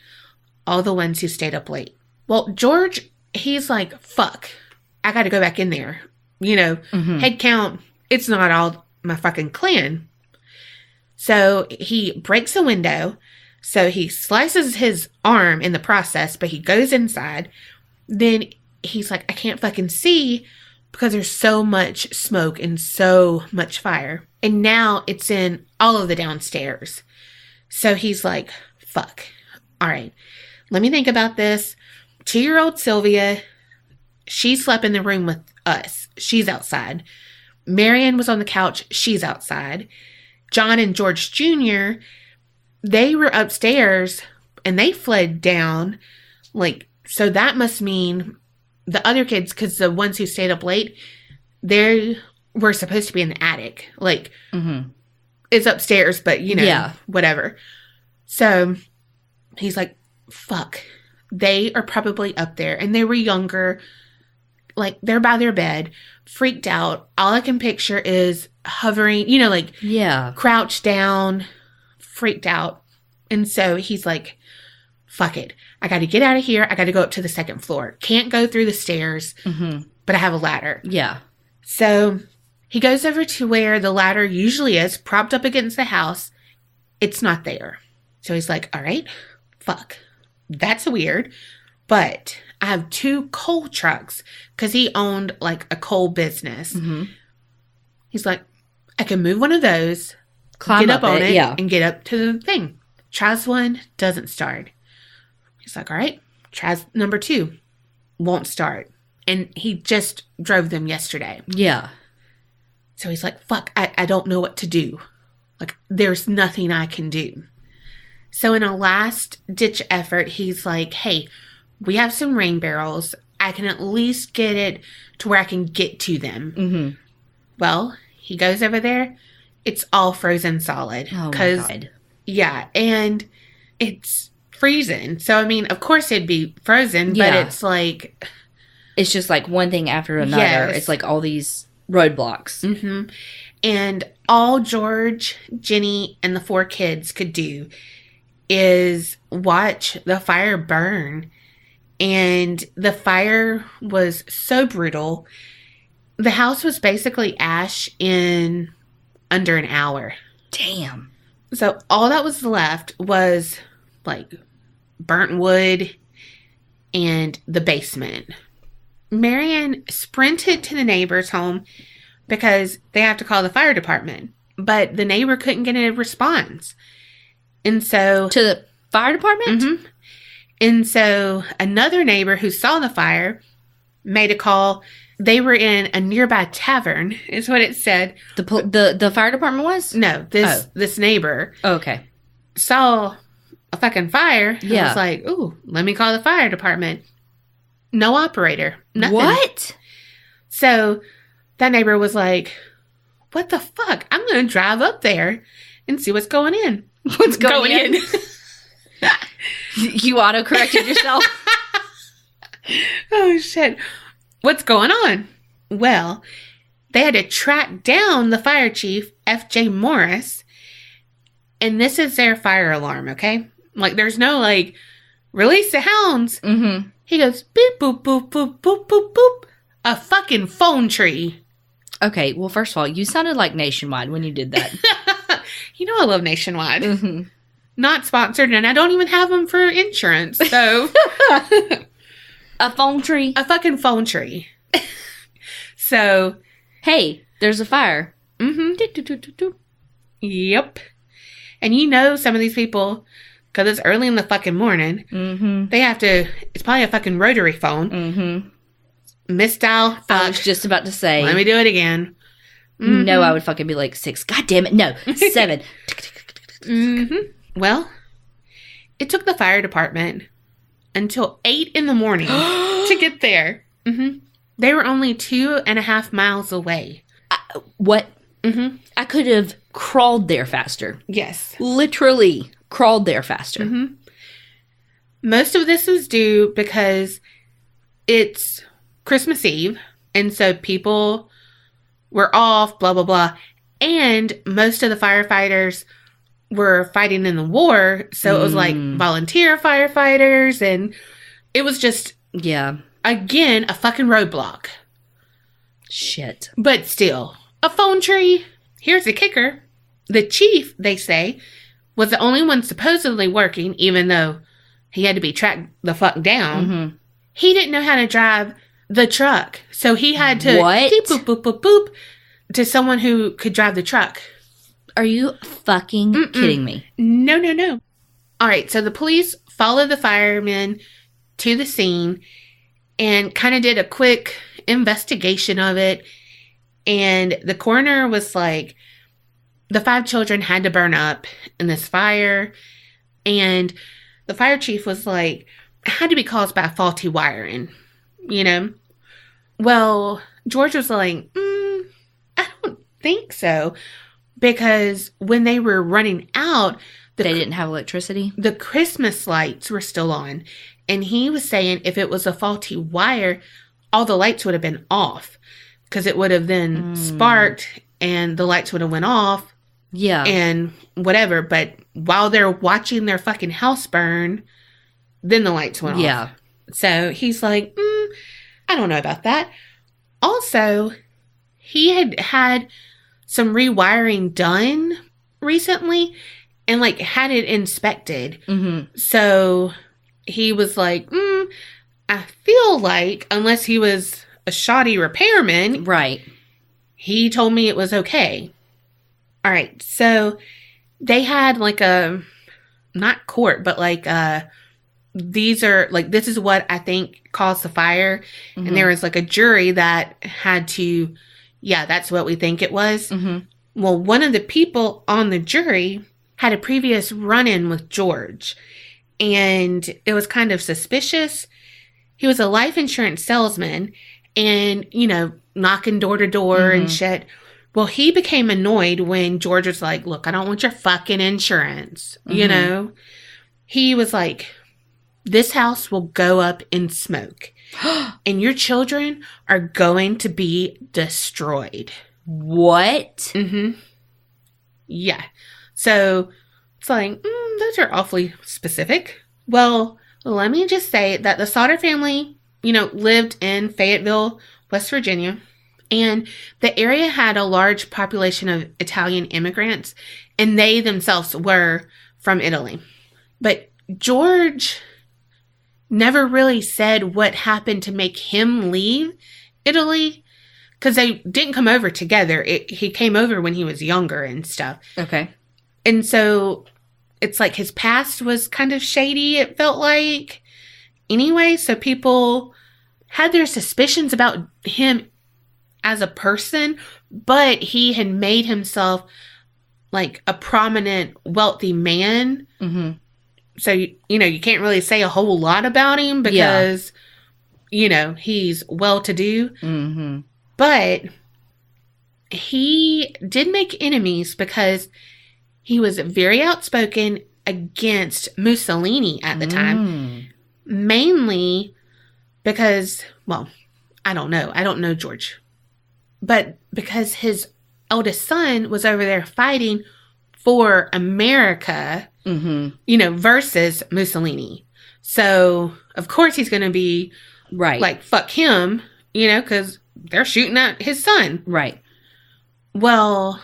all the ones who stayed up late. Well, George, he's like, fuck, I got to go back in there. You know, head count, it's not all my fucking clan. So he breaks a window. So he slices his arm in the process, but he goes inside. Then he's like, I can't fucking see because there's so much smoke and so much fire. And now it's in all of the downstairs. So he's like, fuck. All right, let me think about this. 2-year-old Sylvia, she slept in the room with us. She's outside. Marion was on the couch. She's outside. John and George Jr., they were upstairs and they fled down. Like, so that must mean the other kids, because the ones who stayed up late, they were supposed to be in the attic. Like, it's upstairs, but, you know, whatever. So he's like, fuck. They are probably up there. And they were younger. Like, they're by their bed, freaked out. All I can picture is hovering, you know, like, crouched down, freaked out. And so he's like, fuck it. I got to get out of here. I got to go up to the second floor. Can't go through the stairs, but I have a ladder. Yeah. So he goes over to where the ladder usually is, propped up against the house. It's not there. So he's like, all right, fuck. That's weird. But I have 2 coal trucks because he owned like a coal business. He's like, I can move one of those, Climb get up on it, yeah. and get up to the thing. Tries one, doesn't start. He's like, all right, tries number 2, won't start. And he just drove them yesterday. Yeah. So he's like, fuck, I don't know what to do. Like, there's nothing I can do. So in a last ditch effort, he's like, hey, we have some rain barrels. I can at least get it to where I can get to them. Well, he goes over there. It's all frozen solid. Oh, my God. Yeah, and it's freezing. So, I mean, of course it'd be frozen, but it's like... It's just like one thing after another. Yes. It's like all these roadblocks. And all George, Jenny, and the 4 kids could do is watch the fire burn. And the fire was so brutal. The house was basically ash in under an hour. Damn. So all that was left was like burnt wood and the basement. Marianne sprinted to the neighbor's home because they have to call the fire department. But the neighbor couldn't get a response. And so... To the fire department? And so another neighbor who saw the fire made a call. They were in a nearby tavern, is what it said. The fire department was? No, this neighbor Okay. saw a fucking fire. And Yeah. was like, ooh, let me call the fire department. No operator. Nothing. What? So that neighbor was like, what the fuck? I'm going to drive up there and see what's going in. What's going in? You auto-corrected yourself? Oh, shit. What's going on? Well, they had to track down the fire chief, F.J. Morris, and this is their fire alarm, okay? Like, there's no, like, release the hounds. He goes, beep, boop, boop, boop, boop, boop, boop. A fucking phone tree. Okay, well, first of all, you sounded like Nationwide when you did that. You know I love Nationwide. Not sponsored, and I don't even have them for insurance, so... A phone tree? A fucking phone tree. So... Hey, there's a fire. Yep. And you know some of these people, because it's early in the fucking morning, they have to... It's probably a fucking rotary phone. Misdial. Fuck. I was just about to say. Let me do it again. No, I would fucking be like 6. God damn it. No, 7. Well, it took the fire department until 8 in the morning to get there. They were only 2.5 miles away. What? I could have crawled there faster. Yes. Literally crawled there faster. Most of this was due because it's Christmas Eve, and so people were off, blah, blah, blah. And most of the firefighters were fighting in the war, so it was like volunteer firefighters, and it was just, again, a fucking roadblock. Shit. But still, a phone tree. Here's the kicker. The chief, they say, was the only one supposedly working, even though he had to be tracked the fuck down. He didn't know how to drive the truck, so he had to beep, boop, boop, boop, boop, to someone who could drive the truck. Are you fucking kidding me? No, no, no. All right, so the police followed the firemen to the scene and kind of did a quick investigation of it. And the coroner was like, the 5 children had to burn up in this fire. And the fire chief was like, it had to be caused by faulty wiring, you know? Well, George was like, I don't think so. Because when they were running out, they didn't have electricity? The Christmas lights were still on. And he was saying if it was a faulty wire, all the lights would have been off. Because it would have then sparked and the lights would have went off. Yeah. And whatever. But while they're watching their fucking house burn, Then the lights went off. So he's like, I don't know about that. Also, he had some rewiring done recently and like had it inspected. So he was like, I feel like unless he was a shoddy repairman, right? He told me it was okay. All right, so they had like not court, but like this is what I think caused the fire. And there was like a jury that had to, that's what we think it was. Well, one of the people on the jury had a previous run-in with George, and it was kind of suspicious. He was a life insurance salesman and, knocking door to door and shit. Well, he became annoyed when George was like, look, I don't want your fucking insurance. He was like, this house will go up in smoke and your children are going to be destroyed. What? Yeah. So it's like, those are awfully specific. Well, let me just say that the Sodder family, lived in Fayetteville, West Virginia, and the area had a large population of Italian immigrants, and they themselves were from Italy. But George never really said what happened to make him leave Italy, because they didn't come over together. He came over when he was younger and stuff. Okay. And so it's like his past was kind of shady, it felt like. Anyway, so people had their suspicions about him as a person, but he had made himself like a prominent, wealthy man. So, you can't really say a whole lot about him because, he's well-to-do. But he did make enemies because he was very outspoken against Mussolini at the time. Mainly because, well, I don't know. I don't know George. But because his eldest son was over there fighting for America, versus Mussolini. So, of course, he's going to be like, fuck him, because they're shooting at his son. Right. Well,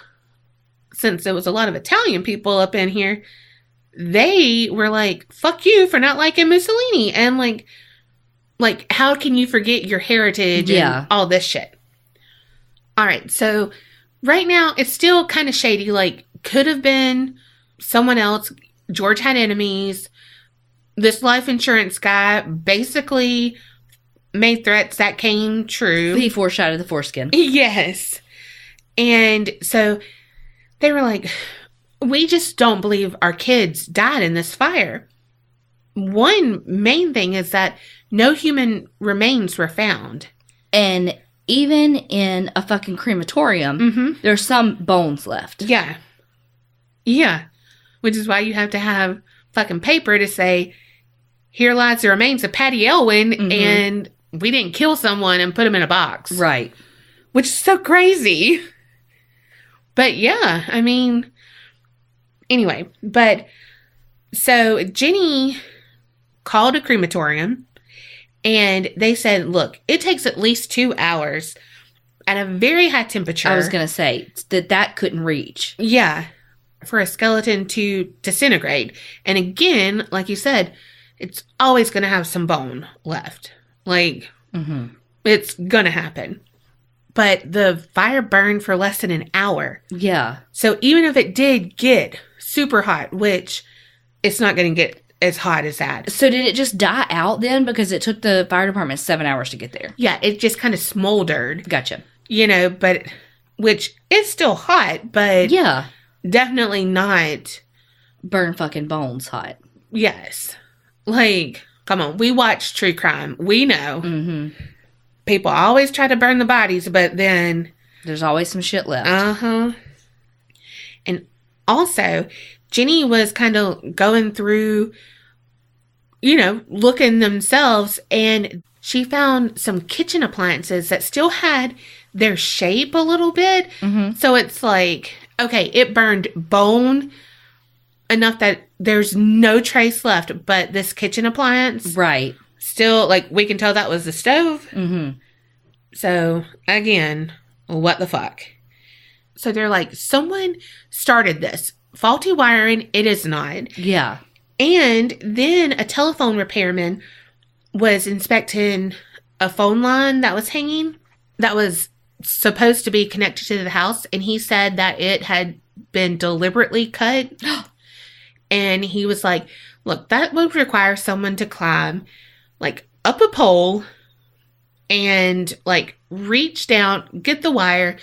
since there was a lot of Italian people up in here, they were like, fuck you for not liking Mussolini. And like, how can you forget your heritage and all this shit? All right. So right now it's still kind of shady. Like, could have been someone else. George had enemies. This life insurance guy basically made threats that came true. He foreshadowed the foreskin. Yes. And so they were like, we just don't believe our kids died in this fire. One main thing is that no human remains were found. And even in a fucking crematorium, there's some bones left. Yeah. Yeah. Which is why you have to have fucking paper to say, here lies the remains of Patty Elwin, and we didn't kill someone and put them in a box. Right. Which is so crazy. But yeah, I mean, anyway, but so Jenny called a crematorium and they said, look, it takes at least 2 hours at a very high temperature. I was going to say that couldn't reach. Yeah. For a skeleton to disintegrate. And again, like you said, it's always going to have some bone left. Like, it's going to happen. But the fire burned for less than an hour. Yeah. So even if it did get super hot, which it's not going to get as hot as that. So did it just die out then? Because it took the fire department 7 hours to get there. Yeah, it just kind of smoldered. Gotcha. But, which is still hot, but. Yeah. Definitely not. Burn fucking bones hot. Yes. Like, come on, we watch true crime. We know. People always try to burn the bodies, but then. There's always some shit left. And also, Jenny was kind of going through, looking themselves, and she found some kitchen appliances that still had their shape a little bit. So it's like, okay, it burned bone, enough that there's no trace left but this kitchen appliance. Right. Still, like, we can tell that was the stove. Mm-hmm. So, again, what the fuck? So they're like, someone started this. Faulty wiring, it is not. Yeah. And then a telephone repairman was inspecting a phone line that was hanging that was supposed to be connected to the house. And he said that it had been deliberately cut. And he was like, look, that would require someone to climb, like, up a pole and, like, reach down, get the wire.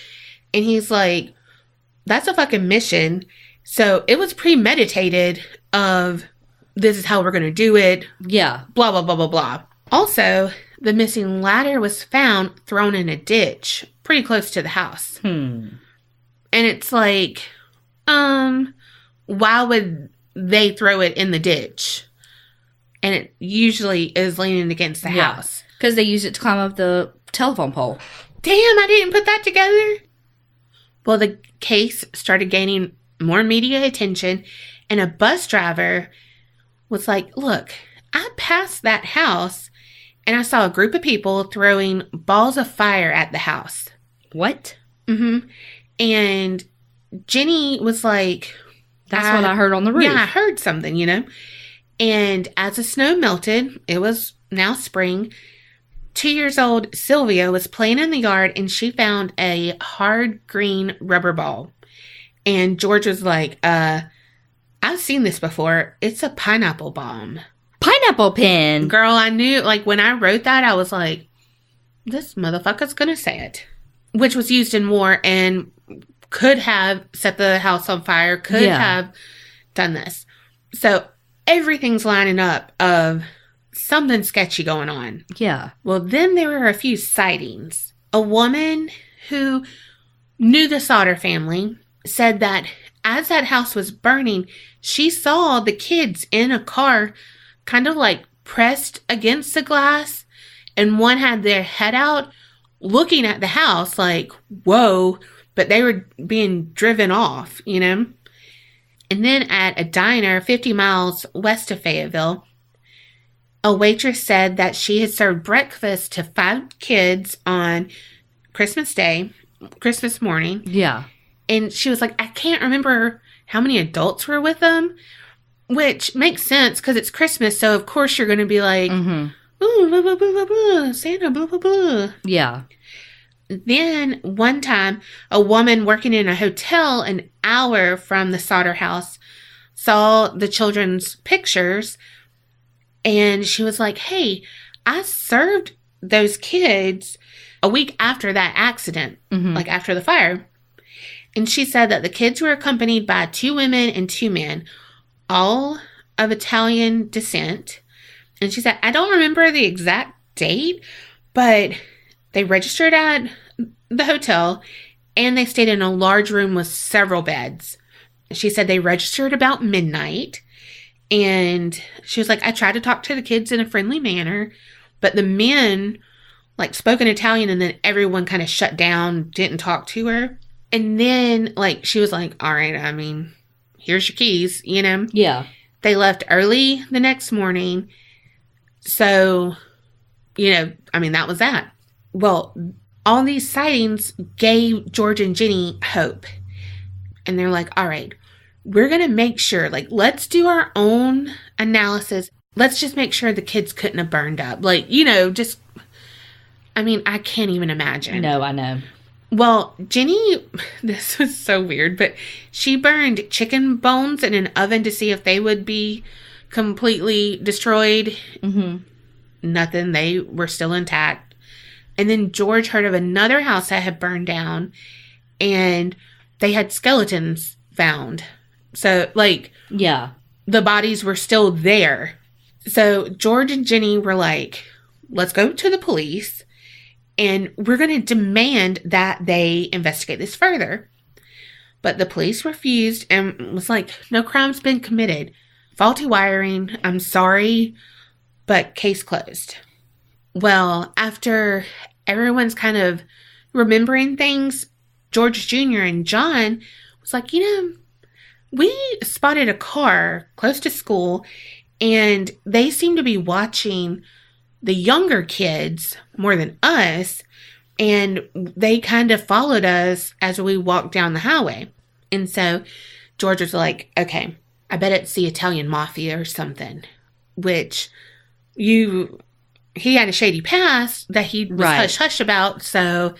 And he's like, that's a fucking mission. So it was premeditated of, this is how we're going to do it. Yeah. Blah, blah, blah, blah, blah. Also, the missing ladder was found thrown in a ditch pretty close to the house. And it's like, why would they throw it in the ditch? And it usually is leaning against the house. Because they use it to climb up the telephone pole. Damn, I didn't put that together. Well, the case started gaining more media attention, and a bus driver was like, look, I passed that house, and I saw a group of people throwing balls of fire at the house. What? Mm-hmm. And Jenny was like... That's what I heard on the roof. Yeah, I heard something, you know. And as the snow melted, it was now spring, 2-year-old Sylvia was playing in the yard, and she found a hard green rubber ball. And George was like, I've seen this before. It's a pineapple bomb. Pineapple pin. Girl, I knew, like, when I wrote that, I was like, this motherfucker's gonna say it. Which was used in war and could have set the house on fire, could have done this. So everything's lining up of something sketchy going on. Yeah. Well, then there were a few sightings. A woman who knew the Sodder family said that as that house was burning, she saw the kids in a car kind of like pressed against the glass, and one had their head out looking at the house like, whoa, but they were being driven off, you know? And then at a diner 50 miles west of Fayetteville, a waitress said that she had served breakfast to 5 kids on Christmas morning. Yeah. And she was like, I can't remember how many adults were with them, which makes sense because it's Christmas. So, of course, you're going to be like, ooh, blah, blah, blah, blah, blah, Santa, blah, blah, blah. Yeah. Then one time, a woman working in a hotel an hour from the Sodder house saw the children's pictures, and she was like, hey, I served those kids a week after that accident, like after the fire. And she said that the kids were accompanied by 2 women and 2 men, all of Italian descent. And she said, I don't remember the exact date, but they registered at the hotel, and they stayed in a large room with several beds. She said they registered about midnight, and she was like, I tried to talk to the kids in a friendly manner, but the men, like, spoke in Italian, and then everyone kind of shut down, didn't talk to her. And then, like, she was like, all right, I mean, here's your keys, you know? Yeah. They left early the next morning. So, you know, I mean, that was that. Well, all these sightings gave George and Jenny hope. And they're like, all right, we're going to make sure, like, let's do our own analysis. Let's just make sure the kids couldn't have burned up. Like, you know, just, I mean, I can't even imagine. No, I know. Well, Jenny, this was so weird, but she burned chicken bones in an oven to see if they would be completely destroyed. Nothing. They were still intact. And then George heard of another house that had burned down, and they had skeletons found. So, like, yeah, the bodies were still there. So George and Jenny were like, let's go to the police, and we're going to demand that they investigate this further. But the police refused and was like, no crime's been committed. Faulty wiring, I'm sorry, but case closed. Well, after everyone's kind of remembering things, George Jr. and John was like, you know, We spotted a car close to school, and they seemed to be watching the younger kids more than us, and they kind of followed us as we walked down the highway. And so George was like, okay, I bet it's the Italian mafia or something, which he had a shady past that he was hush-hush about. So,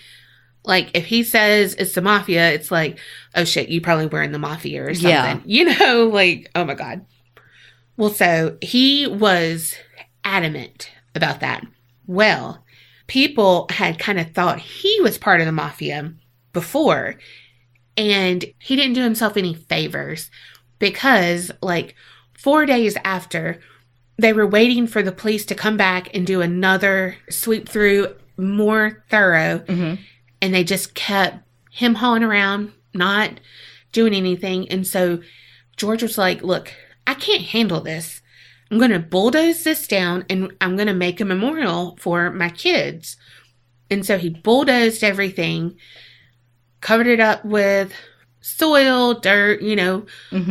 like, if he says it's the mafia, it's like, oh shit, you probably were in the mafia or something. Yeah. You know, like, oh my God. Well, so he was adamant about that. Well, people had kind of thought he was part of the mafia before, and he didn't do himself any favors because, like, 4 days after, they were waiting for the police to come back and do another sweep through, more thorough, and they just kept him hauling around, not doing anything. And so George was like, look, I can't handle this. I'm going to bulldoze this down, and I'm going to make a memorial for my kids. And so he bulldozed everything, covered it up with soil, dirt, you know,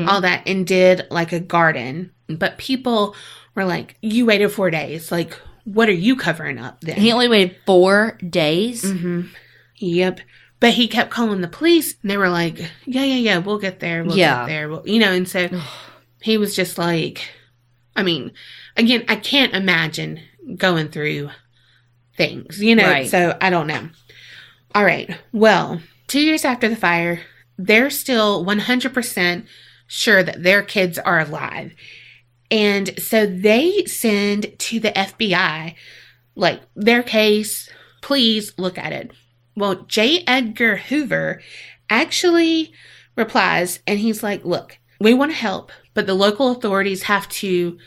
all that, and did like a garden. But people were like, you waited 4 days. Like, what are you covering up then? He only waited 4 days? Yep. But he kept calling the police, and they were like, yeah, we'll get there. We'll get there. You know, and so he was just like, I mean, again, I can't imagine going through things, you know, so I don't know. All right. Well, 2 years after the fire, they're still 100% sure that their kids are alive. And so they send to the FBI, like, their case, please look at it. Well, J. Edgar Hoover actually replies, and he's like, look, we want to help, but the local authorities have to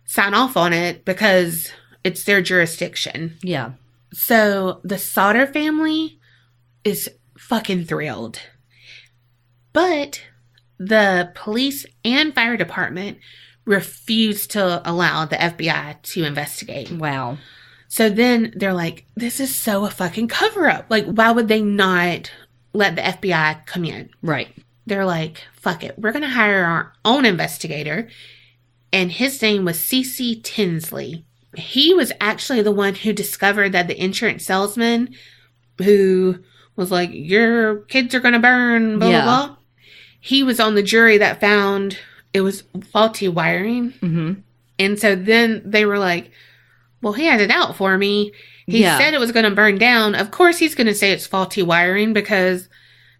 sign off on it because it's their jurisdiction. Yeah. So the Sodder family is fucking thrilled. But the police and fire department refused to allow the FBI to investigate. Wow. So then they're like, this is so a fucking cover-up. Like, why would they not let the FBI come in? Right. They're like, fuck it. We're going to hire our own investigator. And his name was C.C. Tinsley. He was actually the one who discovered that the insurance salesman who was like, your kids are going to burn, blah, blah, blah. He was on the jury that found it was faulty wiring. And so then they were like, well, he had it out for me. He said it was going to burn down. Of course he's going to say it's faulty wiring because,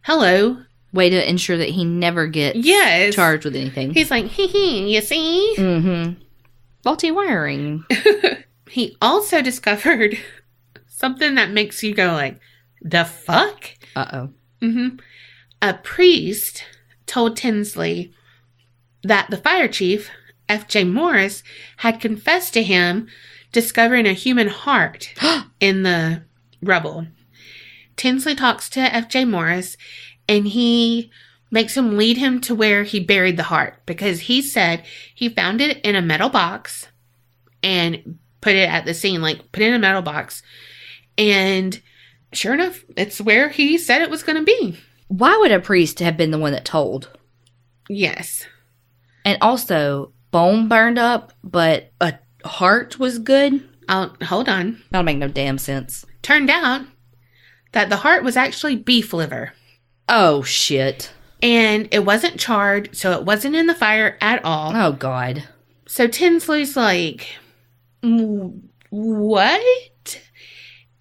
hello. Way to ensure that he never gets charged with anything. He's like, hee, you see? Faulty wiring. He also discovered something that makes you go like, the fuck? Uh-oh. A priest told Tinsley that the fire chief, F.J. Morris, had confessed to him discovering a human heart in the rubble. Tinsley talks to F.J. Morris, and he makes him lead him to where he buried the heart, because he said he found it in a metal box and put it at the scene, like put it in a metal box. And sure enough, it's where he said it was going to be. Why would a priest have been the one that told? Yes. And also, bone burned up, but a heart was good? Hold on. That'll make no damn sense. Turned out that the heart was actually beef liver. Oh, shit. And it wasn't charred, so it wasn't in the fire at all. Oh, God. So Tinsley's like, what?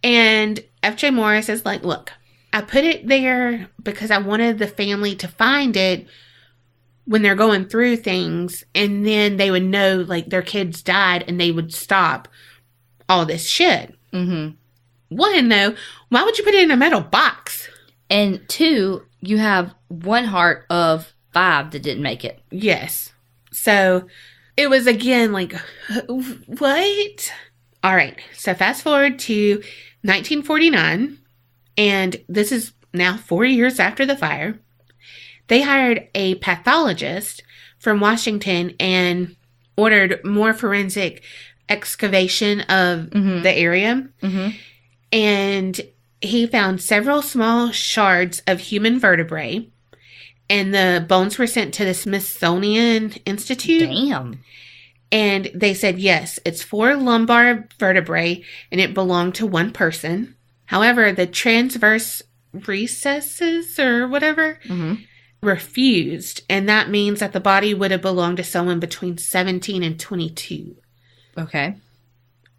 And F.J. Morris is like, look, I put it there because I wanted the family to find it when they're going through things, and then they would know, like, their kids died, and they would stop all this shit. One, though, why would you put it in a metal box? And two, you have one heart of 5 that didn't make it. Yes. So it was, again, like, what? All right. So fast forward to 1949, and this is now 4 years after the fire. They hired a pathologist from Washington and ordered more forensic excavation of the area. And he found several small shards of human vertebrae And the bones were sent to the Smithsonian Institute. Damn. And they said, yes, it's 4 lumbar vertebrae, and it belonged to one person. However, the transverse recesses or whatever refused. And that means that the body would have belonged to someone between 17 and 22. Okay.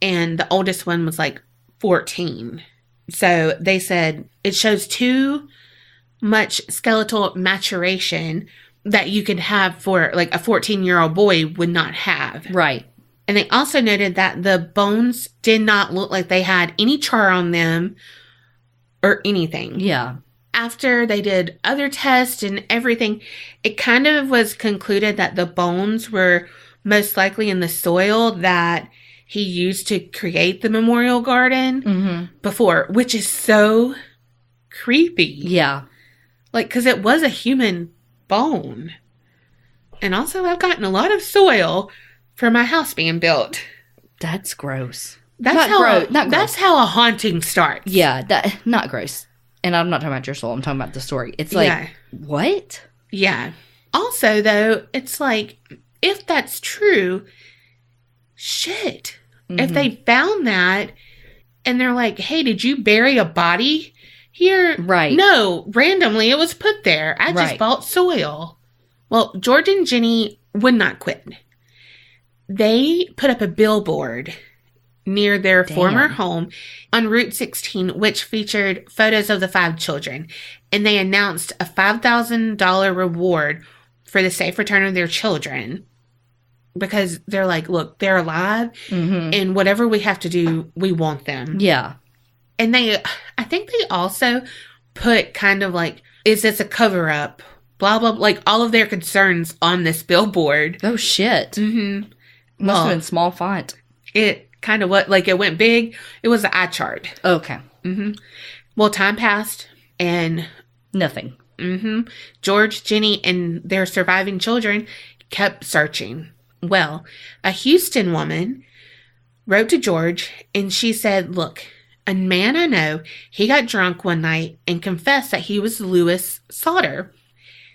And the oldest one was like 14. So they said it shows too much skeletal maturation that you could have for like a 14-year-old boy would not have. Right. And they also noted that the bones did not look like they had any char on them or anything. Yeah. After they did other tests and everything, it kind of was concluded that the bones were most likely in the soil that he used to create the memorial garden before, which is so creepy. Yeah. Like, because it was a human bone. And also, I've gotten a lot of soil for my house being built. That's gross. That's Not how a haunting starts. Yeah, not gross. And I'm not talking about your soul. I'm talking about the story. It's like, what? Yeah. Also, though, it's like, if that's true, shit. If they found that and they're like, hey, did you bury a body here? Right. No, randomly it was put there. I just bought soil. Well, George and Jenny would not quit. They put up a billboard near their former home on Route 16, which featured photos of the 5 children. And they announced a $5,000 reward for the safe return of their children. Because they're like, look, they're alive. And whatever we have to do, we want them. Yeah. And I think they also put kind of like, is this a cover up? Blah, blah, like all of their concerns on this billboard. Oh, shit. Must have been small font. It kind of like it went big. It was an eye chart. Okay. Well, time passed and nothing. George, Jenny, and their surviving children kept searching. Well, a Houston woman wrote to George and she said, look, a man I know, he got drunk one night and confessed that he was Louis Sodder,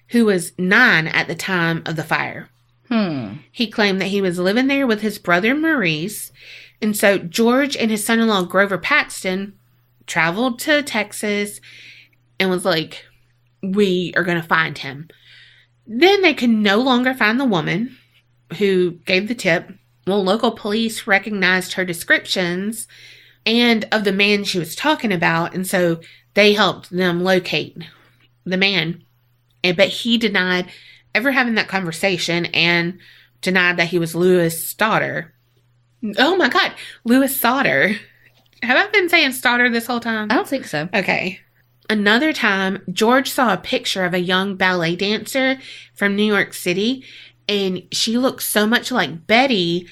who was 9 at the time of the fire. He claimed that he was living there with his brother Maurice. And so George and his son-in-law Grover Paxton traveled to Texas and was like, we are going to find him. Then they could no longer find the woman who gave the tip. Well, local police recognized her descriptions and of the man she was talking about. And so they helped them locate the man. But he denied ever having that conversation and denied that he was Louis Sodder. Oh my God, Louis Sodder. Have I been saying Sodder this whole time? I don't think so. Okay. Another time, George saw a picture of a young ballet dancer from New York City, and she looked so much like Betty,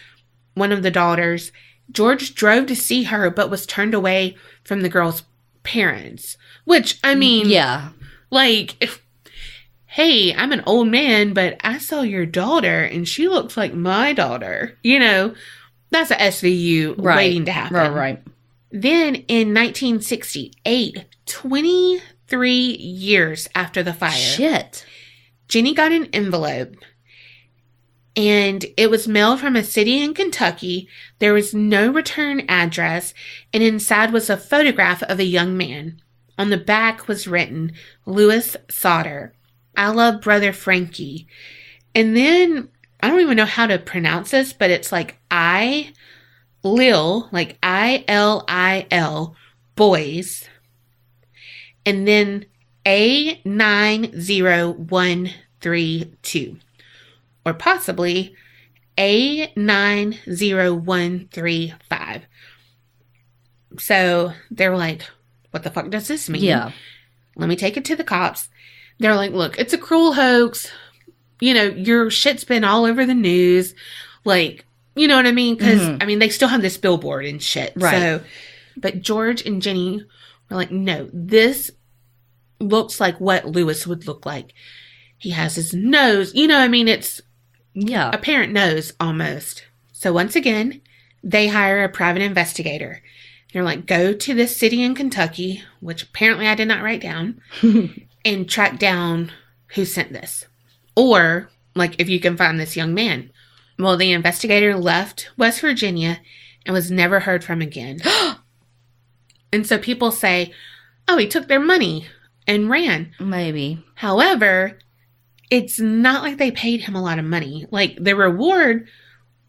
one of the daughters. George drove to see her, but was turned away from the girl's parents. Which, I mean, yeah, like, hey, I'm an old man, but I saw your daughter, and she looks like my daughter. You know, that's a SVU waiting to happen. Right. Then in 1968, 23 years after the fire. Shit. Jenny got an envelope. And it was mailed from a city in Kentucky. There was no return address. And inside was a photograph of a young man. On the back was written, Louis Sodder. I love Brother Frankie. And then, I don't even know how to pronounce this, but it's like Lil, like ILIL, boys. And then A90132. Or possibly A90135. So they were like, what the fuck does this mean? Yeah. Let me take it to the cops. They're like, look, it's a cruel hoax. You know, your shit's been all over the news. Like, you know what I mean? Because, I mean, they still have this billboard and shit. Right. So, but George and Jenny were like, no, this looks like what Louis would look like. He has his nose. You know, I mean, it's a parent nose almost. So once again, they hire a private investigator. They're like, go to this city in Kentucky, which apparently I did not write down, and track down who sent this. Or, like, if you can find this young man. Well, the investigator left West Virginia and was never heard from again. And so people say, oh, he took their money and ran. Maybe. However, it's not like they paid him a lot of money. Like, the reward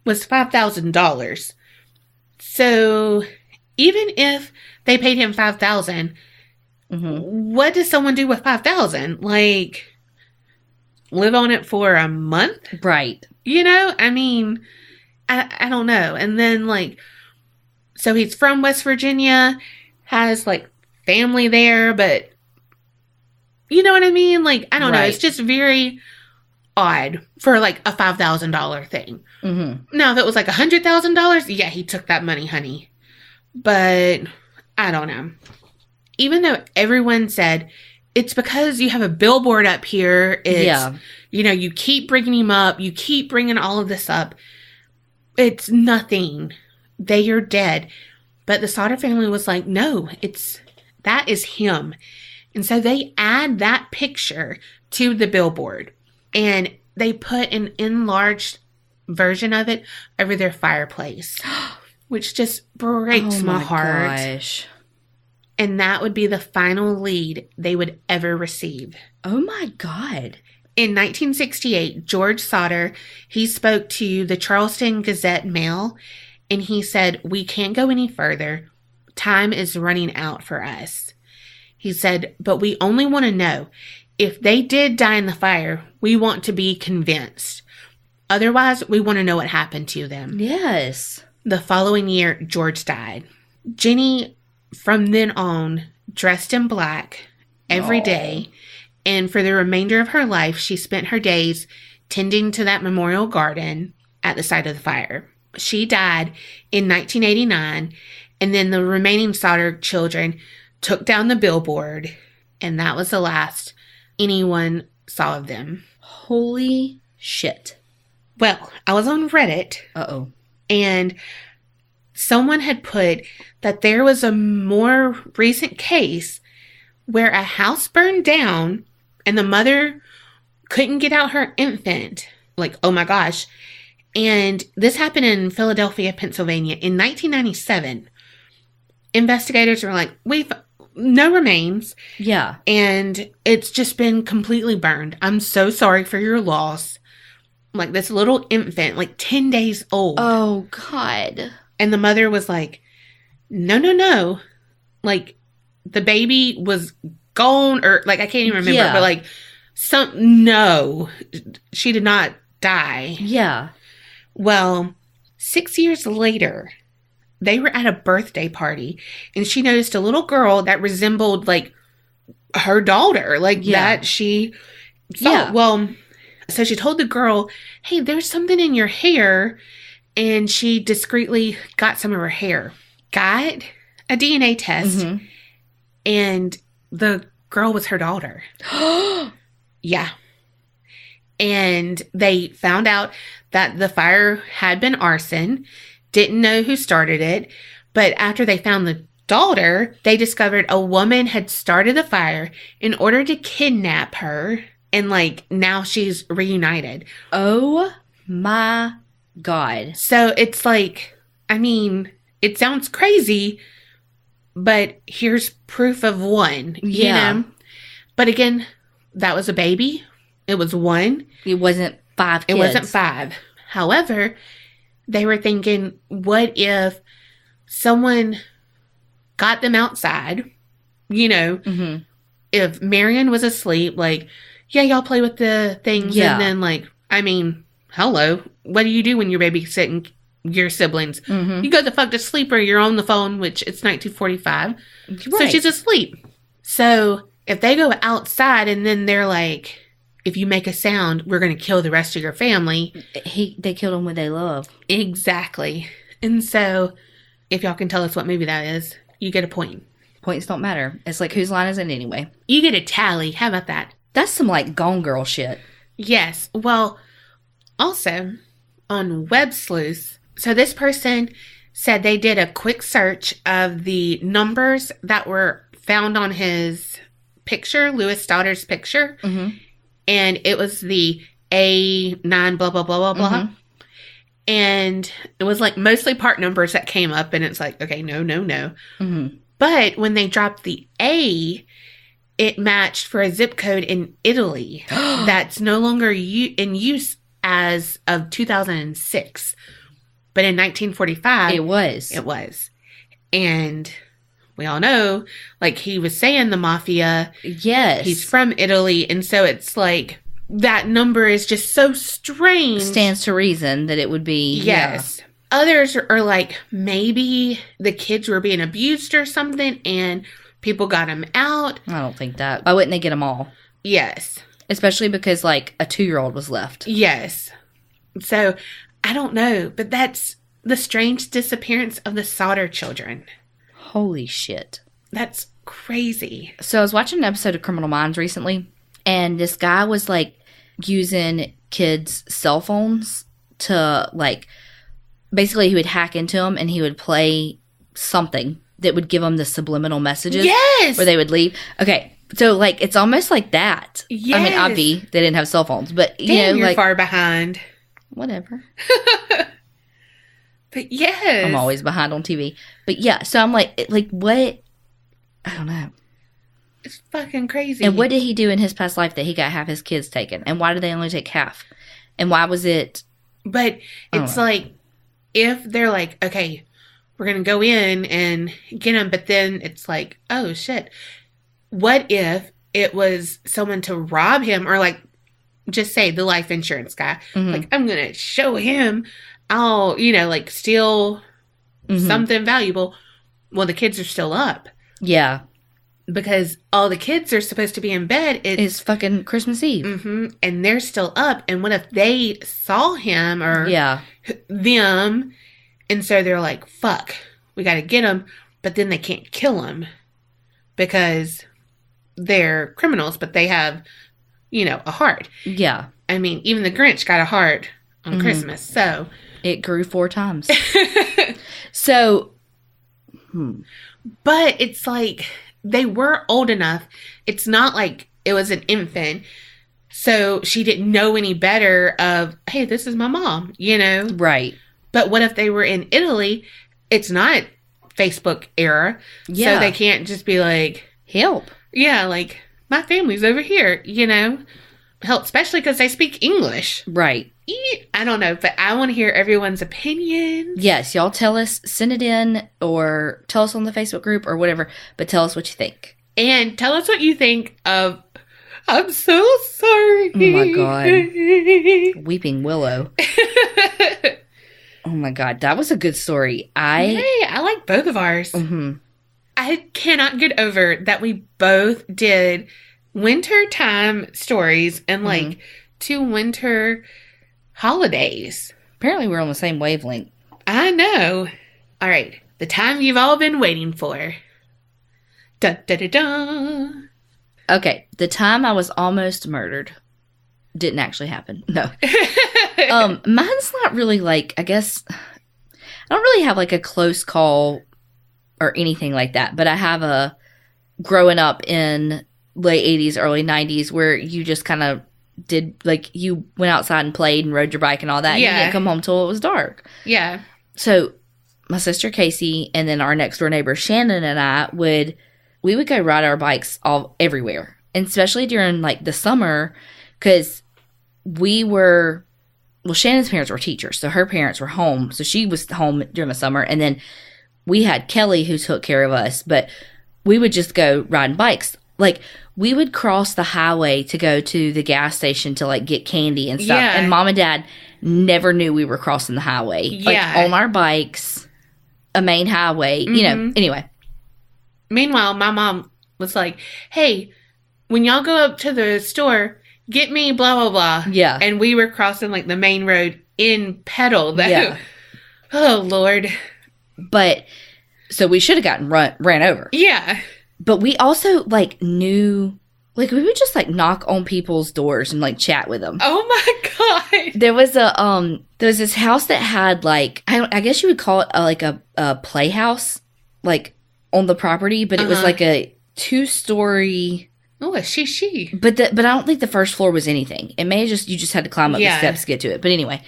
was $5,000. So, even if they paid him $5,000, what does someone do with $5,000? Like, live on it for a month? Right. You know? I mean, I don't know. And then, like, so he's from West Virginia, has, like, family there, but you know what I mean? Like, I don't know. It's just very odd for, like, a $5,000 thing. Now, if it was, like, $100,000, yeah, he took that money, honey. But I don't know. Even though everyone said, it's because you have a billboard up here. It's, you know, you keep bringing him up. You keep bringing all of this up. It's nothing. They are dead. But the Sodder family was like, no, that is him. And so they add that picture to the billboard. And they put an enlarged version of it over their fireplace. Which just breaks my heart. Gosh. And that would be the final lead they would ever receive. Oh my God. In 1968, George Sodder, he spoke to the Charleston Gazette-Mail, and he said, we can't go any further. Time is running out for us. He said, but we only want to know, if they did die in the fire, we want to be convinced. Otherwise, we want to know what happened to them. Yes. The following year, George died. Jenny, from then on, dressed in black every day. And for the remainder of her life, she spent her days tending to that memorial garden at the site of the fire. She died in 1989, and then the remaining Sodder children took down the billboard, and that was the last anyone saw of them. Holy shit. Well, I was on Reddit. Uh-oh. And someone had put that there was a more recent case where a house burned down and the mother couldn't get out her infant. Like, oh my gosh. And this happened in Philadelphia, Pennsylvania in 1997. Investigators were like, we've no remains. Yeah. And it's just been completely burned. I'm so sorry for your loss. Like, this little infant, like 10 days old. Oh, God. And the mother was like, no. Like, the baby was gone, or, like, I can't even remember, but, like, no. She did not die. Yeah. Well, 6 years later, they were at a birthday party, and she noticed a little girl that resembled, like, her daughter. Like, that she thought. Yeah. Well, so she told the girl, hey, there's something in your hair. And she discreetly got some of her hair, got a DNA test, and the girl was her daughter. Yeah. And they found out that the fire had been arson, didn't know who started it, but after they found the daughter, they discovered a woman had started the fire in order to kidnap her, and, like, now she's reunited. Oh my God. So it's like, I mean, it sounds crazy, but here's proof of one, you know? But again, that was a baby. It was one. It wasn't 5 kids. It wasn't 5. However, they were thinking, what if someone got them outside, you know, if Marion was asleep, like, yeah, y'all play with the things. And then, like, I mean, hello. What do you do when you're babysitting your siblings? You go the fuck to sleep, or you're on the phone, which it's 1945. Right. So she's asleep. So if they go outside and then they're like, if you make a sound, we're going to kill the rest of your family. They killed them when they love. Exactly. And so if y'all can tell us what movie that is, you get a point. Points don't matter. It's like, whose line is it anyway? You get a tally. How about that? That's some, like, Gone Girl shit. Yes. Well, also on Web Sleuth, so this person said they did a quick search of the numbers that were found on his picture, Louis Stodder's picture, and it was the A9 blah, blah, blah, blah, blah. Mm-hmm. And it was like mostly part numbers that came up, and it's like, okay, no, no, no. Mm-hmm. But when they dropped the A, it matched for a zip code in Italy that's no longer in use as of 2006. But in 1945, It was. It was. And we all know, like he was saying, the mafia, Yes. he's from Italy. And so it's like, that number is just so strange. Stands to reason that it would be. Yes. Yeah. Others are like, maybe the kids were being abused or something and people got them out. I don't think that. Why wouldn't they get them all? Yes. Especially because, like, a 2-year-old was left. Yes. So, I don't know, but that's the strange disappearance of the Sodder children. Holy shit. That's crazy. So, I was watching an episode of Criminal Minds recently, and this guy was, like, using kids' cell phones to, like, basically he would hack into them and he would play something that would give them the subliminal messages. Yes! Where they would leave. Okay. So, like, it's almost like that. Yes. I mean, obviously, they didn't have cell phones, but, you Damn, know, you're like. far behind. Whatever. But yes. I'm always behind on TV. But yeah, so I'm like, what? I don't know. It's fucking crazy. And what did he do in his past life that he got half his kids taken? And why did they only take half? And why was it? But it's like, if they're like, okay, we're going to go in and get them, but then it's like, oh shit. What if it was someone to rob him, or like, just say the life insurance guy, like, I'm going to show him I'll, like, steal something valuable. Well, the kids are still up. Yeah. Because all the kids are supposed to be in bed. It's fucking Christmas Eve. Mm-hmm, and they're still up. And what if they saw him or them? And so they're like, fuck, we got to get him. But then they can't kill him because they're criminals, but they have, a heart. Yeah. I mean, even the Grinch got a heart on Christmas. So it grew 4 times. So, but it's like, they were old enough. It's not like it was an infant. So she didn't know any better of, hey, this is my mom, Right. But what if they were in Italy? It's not Facebook era. Yeah. So they can't just be like, help. Yeah, like, my family's over here, Help, especially because they speak English. Right. I don't know, but I want to hear everyone's opinions. Yes, y'all tell us, send it in, or tell us on the Facebook group or whatever, but tell us what you think. And tell us what you think of, I'm so sorry. Oh my God. Weeping Willow. Oh my God, that was a good story. I like both of ours. Mm-hmm. I cannot get over that we both did winter time stories and like 2 winter holidays. Apparently we're on the same wavelength. I know. All right. The time you've all been waiting for. Dun, dun, dun, dun. Okay. The time I was almost murdered didn't actually happen. No. Mine's not really like, I guess, I don't really have like a close call or anything like that, but I have a growing up in late 80s, early 90s where you just kind of did, like, you went outside and played and rode your bike and all that. And you didn't come home till it was dark. Yeah. So my sister Casey and then our next door neighbor Shannon and I would go ride our bikes everywhere. And especially during like the summer, because Shannon's parents were teachers. So her parents were home. So she was home during the summer. And then we had Kelly who took care of us, but we would just go riding bikes. Like, we would cross the highway to go to the gas station to, like, get candy and stuff. Yeah. And Mom and Dad never knew we were crossing the highway. Yeah. Like, on our bikes, a main highway, anyway. Meanwhile, my mom was like, hey, when y'all go up to the store, get me blah, blah, blah. Yeah. And we were crossing, like, the main road in pedal, though. Yeah. Oh, Lord. But, so we should have gotten ran over. Yeah. But we also, like, knew, like, we would just, like, knock on people's doors and, like, chat with them. Oh, my God. There was this house that had, like, I guess you would call it, a playhouse, like, on the property. But it was, like, a 2-story, Oh, a she. But I don't think the first floor was anything. It may have just, you just had to climb up the steps to get to it. But anyway,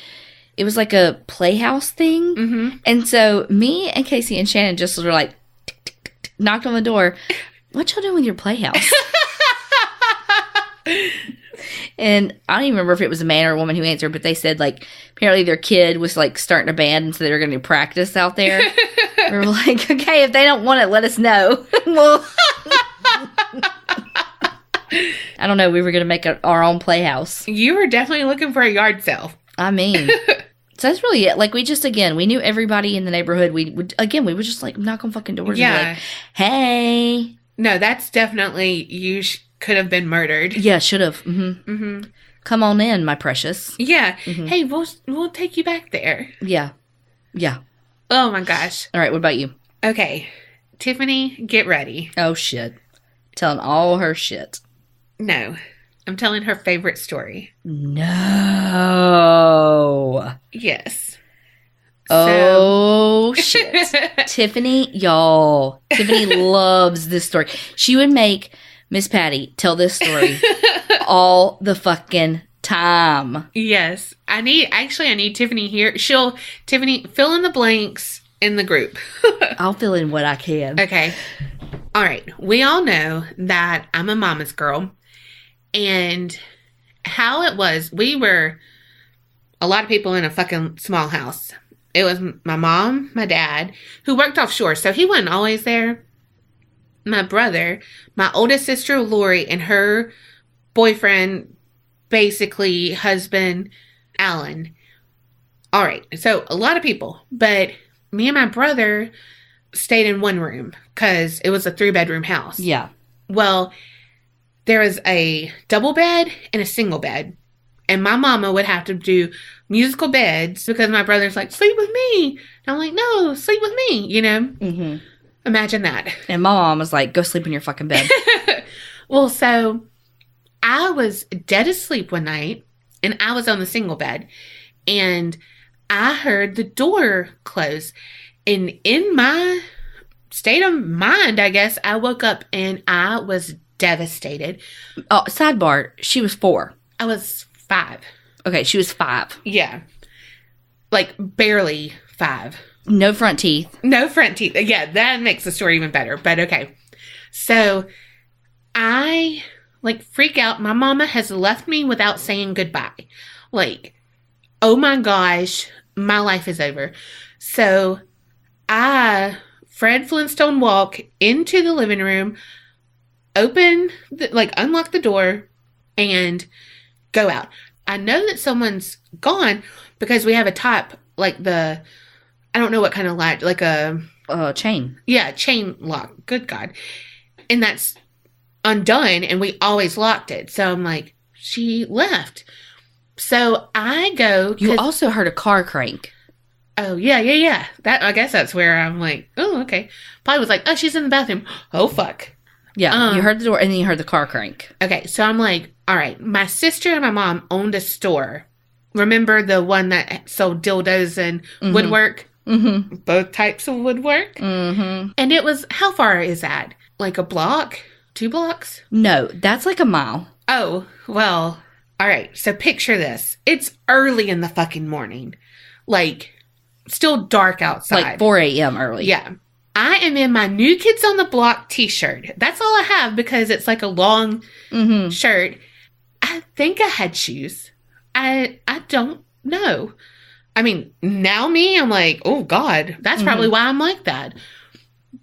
it was like a playhouse thing. Mm-hmm. And so me and Casey and Shannon just were like, tick, tick, tick, tick, knocked on the door. What y'all doing with your playhouse? And I don't even remember if it was a man or a woman who answered, but they said, like, apparently their kid was, like, starting a band, and so they were going to practice out there. We were like, okay, if they don't want it, let us know. Well, I don't know. We were going to make our own playhouse. You were definitely looking for a yard sale. I mean, so that's really it. Like, we just, again, we knew everybody in the neighborhood. We would just, like, knock on fucking doors and be like, hey. No, that's definitely, you could have been murdered. Yeah, should have. Mm-hmm. Mm-hmm. Come on in, my precious. Yeah. Mm-hmm. Hey, we'll take you back there. Yeah. Yeah. Oh, my gosh. All right, what about you? Okay. Tiffany, get ready. Oh, shit. Telling all her shit. No. I'm telling her favorite story. No. Yes. Oh, shit. Tiffany loves this story. She would make Miss Patty tell this story all the fucking time. Yes. I need Tiffany here. Tiffany, fill in the blanks in the group. I'll fill in what I can. Okay. All right. We all know that I'm a mama's girl. And how it was, we were a lot of people in a fucking small house. It was my mom, my dad, who worked offshore, so he wasn't always there. My brother, my oldest sister, Lori, and her boyfriend, basically husband, Alan. All right, so a lot of people, but me and my brother stayed in one room because it was a 3-bedroom house. Yeah. Well, there was a double bed and a single bed. And my mama would have to do musical beds because my brother's like, sleep with me. And I'm like, no, sleep with me, you know? Mm-hmm. Imagine that. And my mom was like, go sleep in your fucking bed. Well, so I was dead asleep one night and I was on the single bed and I heard the door close. And in my state of mind, I guess, I woke up and I was devastated. Oh, sidebar, she was 4. I was 5. Okay, she was 5. Yeah. Like, barely 5. No front teeth. No front teeth. Yeah, that makes the story even better. But okay. So, I, like, freak out. My mama has left me without saying goodbye. Like, oh my gosh, my life is over. So, I, Fred Flintstone walk into the living room, unlock the door, and go out. I know that someone's gone because we have a top, like I don't know what kind of lock, like a... chain. Yeah, chain lock. Good God. And that's undone, and we always locked it. So I'm like, she left. So I go... You also heard a car crank. Oh, yeah. I guess that's where I'm like, oh, okay. Probably was like, oh, she's in the bathroom. Oh, fuck. Yeah, you heard the door, and then you heard the car crank. Okay, so I'm like, all right, my sister and my mom owned a store. Remember the one that sold dildos and woodwork? Mm-hmm. Both types of woodwork? Mm-hmm. And it was, how far is that? Like a block? 2 blocks? No, that's like a mile. Oh, well, all right, so picture this. It's early in the fucking morning. Like, still dark outside. Like 4 a.m. early. Yeah. I am in my New Kids on the Block t-shirt. That's all I have because it's like a long shirt. I think I had shoes. I don't know. I mean, now I'm like, oh God, that's probably why I'm like that.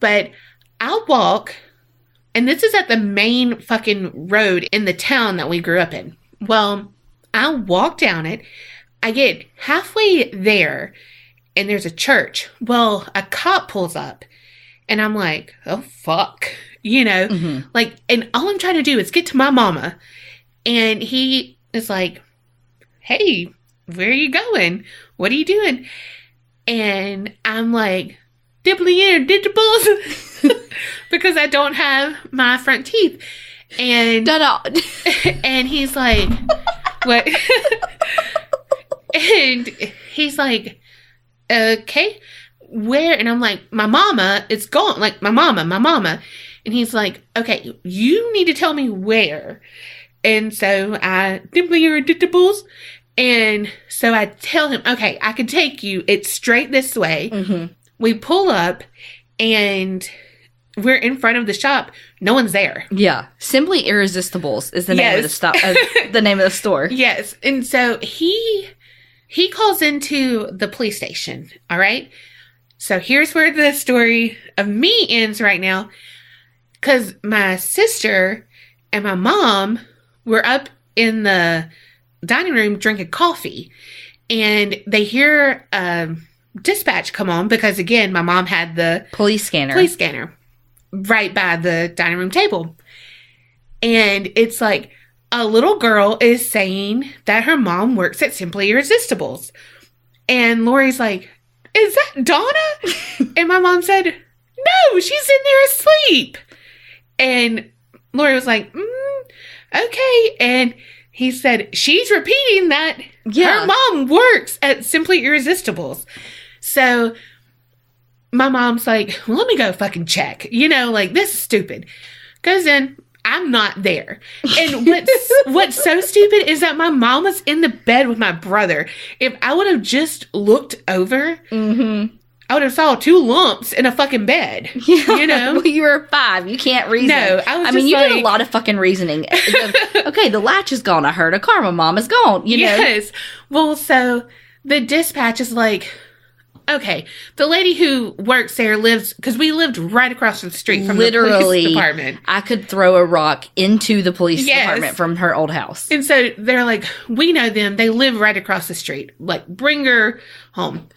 But I'll walk, and this is at the main fucking road in the town that we grew up in. Well, I walk down it. I get halfway there, and there's a church. Well, a cop pulls up. And I'm like, oh, fuck. You know? Like, and all I'm trying to do is get to my mama. And he is like, hey, where are you going? What are you doing? And I'm like, dibbly ear, diddables. Because I don't have my front teeth. And, and he's like, what? And he's like, okay. Where? And I'm like, my mama is gone. Like, my mama. And he's like, okay, you need to tell me where. And so I simply irresistibles. And so I tell him, okay, I can take you. It's straight this way. Mm-hmm. We pull up and we're in front of the shop. No one's there. Yeah. Simply Irresistibles is the name of the stop. The name of the store. Yes. And so he calls into the police station. All right. So here's where the story of me ends right now. Because my sister and my mom were up in the dining room drinking coffee. And they hear dispatch come on because, again, my mom had the police scanner right by the dining room table. And it's like a little girl is saying that her mom works at Simply Irresistibles. And Lori's like, is that Donna? And my mom said, no, she's in there asleep. And Lori was like, okay. And he said, she's repeating that her mom works at Simply Irresistibles. So my mom's like, well, let me go fucking check. You know, like, this is stupid. Goes in. I'm not there. And what's so stupid is that my mom was in the bed with my brother. If I would have just looked over, I would have saw 2 lumps in a fucking bed. Yeah. You know? Well, you were 5. You can't reason. No, I mean, you did a lot of fucking reasoning. Okay, the latch is gone. I heard a car. My mom is gone. You know? Yes. Well, so the dispatch is like, okay, the lady who works there lives, because we lived right across the street from the police department. I could throw a rock into the police department from her old house. And so they're like, we know them. They live right across the street. Like, bring her home.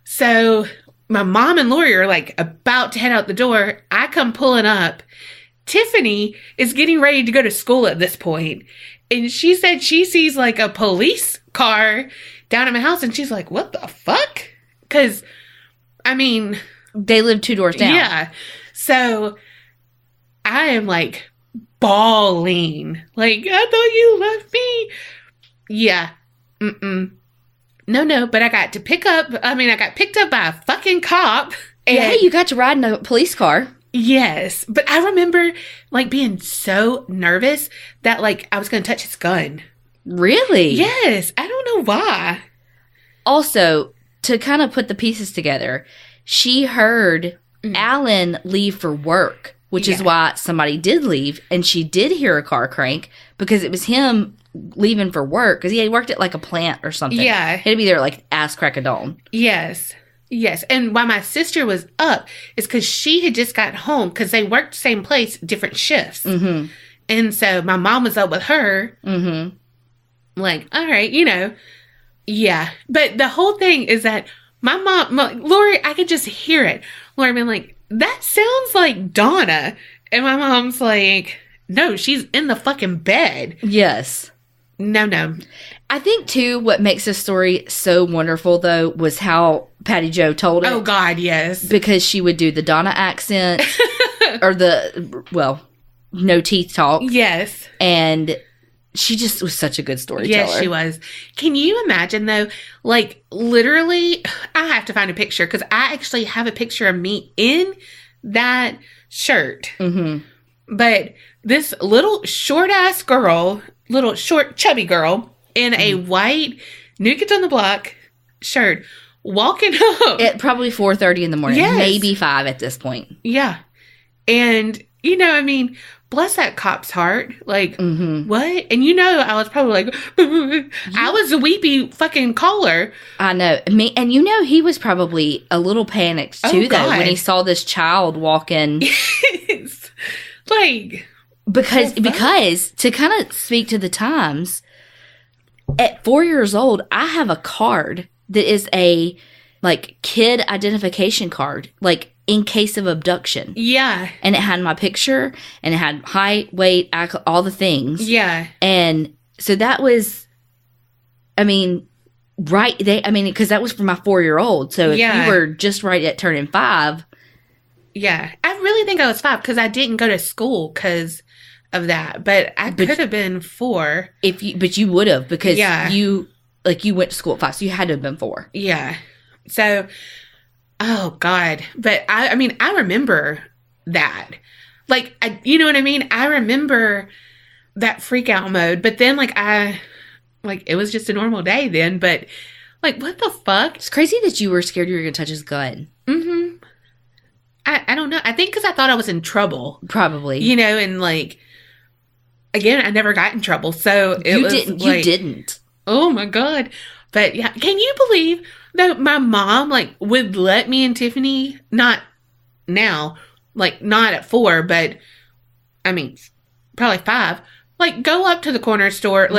So my mom and Lori are like about to head out the door. I come pulling up. Tiffany is getting ready to go to school at this point. And she said she sees like a police car down at my house. And she's like, what the fuck? Because, I mean, they live 2 doors down. Yeah. So I am like bawling. Like, I thought you loved me. Yeah. No. But I got picked up by a fucking cop. And yeah, you got to ride in a police car. Yes. But I remember like being so nervous that like I was going to touch his gun. Really? Yes. I don't know why. Also, to kind of put the pieces together, she heard Alan leave for work, which is why somebody did leave, and she did hear a car crank because it was him leaving for work because he had worked at like a plant or something. Yeah. He had to be there like ass crack of dawn. Yes. And why my sister was up is because she had just got home because they worked the same place, different shifts. Mm-hmm. And so my mom was up with her. Mm-hmm. Like, all right, you know. Yeah. But the whole thing is that my mom, Lori, I could just hear it. Lori being like, that sounds like Donna. And my mom's like, no, she's in the fucking bed. Yes. No. I think, too, what makes this story so wonderful, though, was how Patty Jo told it. Oh, God, yes. Because she would do the Donna accent or no teeth talk. Yes. And she just was such a good storyteller. Yes, she was. Can you imagine, though, like, literally, I have to find a picture because I actually have a picture of me in that shirt. Mm-hmm. But this little short-ass girl, little short, chubby girl in a white New Kids on the Block shirt walking up. At probably 4:30 in the morning. Yes. Maybe 5 at this point. Yeah. And, you know, I mean, bless that cop's heart. Like, what? And you know, I was probably like, I was a weepy fucking caller. I know. And you know, he was probably a little panicked too, though, when he saw this child walking. Yes. Like, because to kind of speak to the times, at 4 years old, I have a card that is a like kid identification card, like in case of abduction. Yeah. And it had my picture and it had height, weight, all the things. Yeah. And so that was, I mean, because that was for my 4-year-old. So if you were just right at turning 5. Yeah. I really think I was 5 because I didn't go to school because of that. But I could have been 4. But you would have because you went to school at 5. So you had to have been 4. Yeah. So, oh God. But I mean, I remember that. Like, you know what I mean? I remember that freak out mode, but then it was just a normal day then, but like, what the fuck? It's crazy that you were scared you were going to touch his gun. Mm-hmm. I don't know. I think because I thought I was in trouble. Probably. You know, and like, again, I never got in trouble. So You didn't. Oh my God. But yeah, can you believe that my mom would let me and Tiffany, not now, not at 4, but I mean, probably 5, go up to the corner store,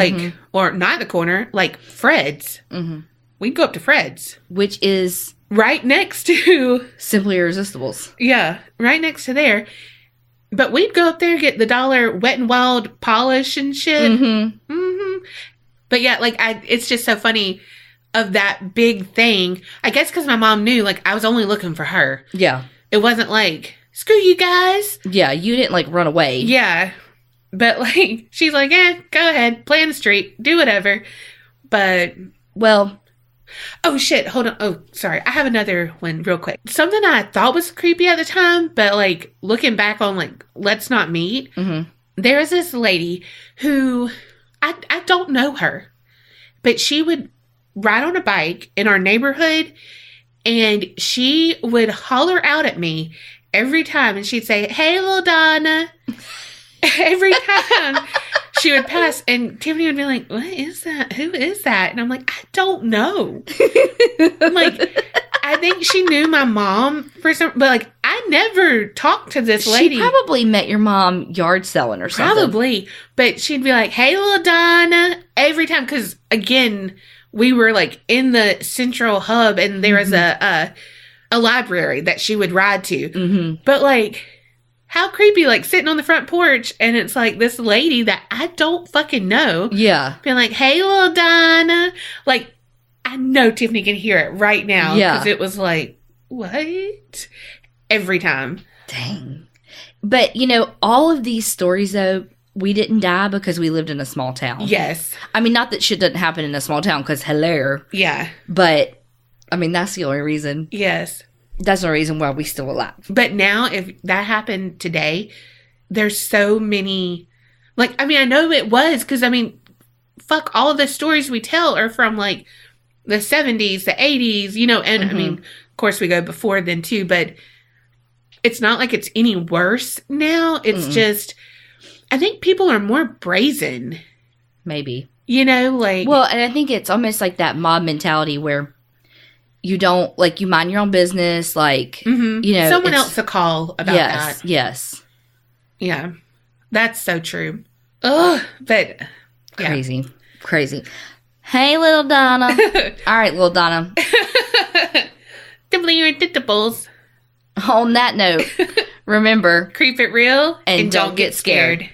or not the corner, Fred's. Mm-hmm. We'd go up to Fred's. Which is right next to Simply Irresistibles. Yeah, right next to there. But we'd go up there, get the $1 Wet n Wild polish and shit. Mm-hmm. Mm-hmm. But yeah, it's just so funny of that big thing. I guess because my mom knew, I was only looking for her. Yeah. It wasn't screw you guys. Yeah, you didn't, run away. Yeah. But, she's go ahead, play in the street, do whatever. But, well... Oh, shit. Hold on. Oh, sorry. I have another one real quick. Something I thought was creepy at the time, but, looking back on, Let's Not Meet, mm-hmm. there was this lady who, I don't know her, but she would ride on a bike in our neighborhood, and she would holler out at me every time, and she'd say, "Hey, little Donna." Every time she would pass, and Tiffany would be like, "What is that? Who is that?" And I'm like, "I don't know." I think she knew my mom for some, but I never talked to this lady. She probably met your mom yard selling or something. Probably, but she'd be like, "Hey, little Donna," every time, because again, we were in the central hub, and there was a library that she would ride to. Mm-hmm. But how creepy, sitting on the front porch, and it's this lady that I don't fucking know. Yeah. Being like, "Hey, little Donna." I know Tiffany can hear it right now. Yeah. Because it was what? Every time. Dang. But, all of these stories, though, we didn't die because we lived in a small town. Yes. I mean, not that shit doesn't happen in a small town, because hello. Yeah. But, I mean, that's the only reason. Yes. That's the reason why we still alive. But now, if that happened today, there's so many... I know it was, because, fuck, all of the stories we tell are from, the 70s, the 80s, and, Mm-hmm. of course, we go before then, too, but it's not like it's any worse now. It's just... I think people are more brazen. Maybe. Well, and I think it's almost like that mob mentality where... You don't, you mind your own business, mm-hmm. Someone else will call about that. Yes. Yeah. That's so true. Ugh. But, yeah. Crazy. Hey, little Donna. All right, little Donna. Tipples. On that note, remember... Creep it real and don't get scared.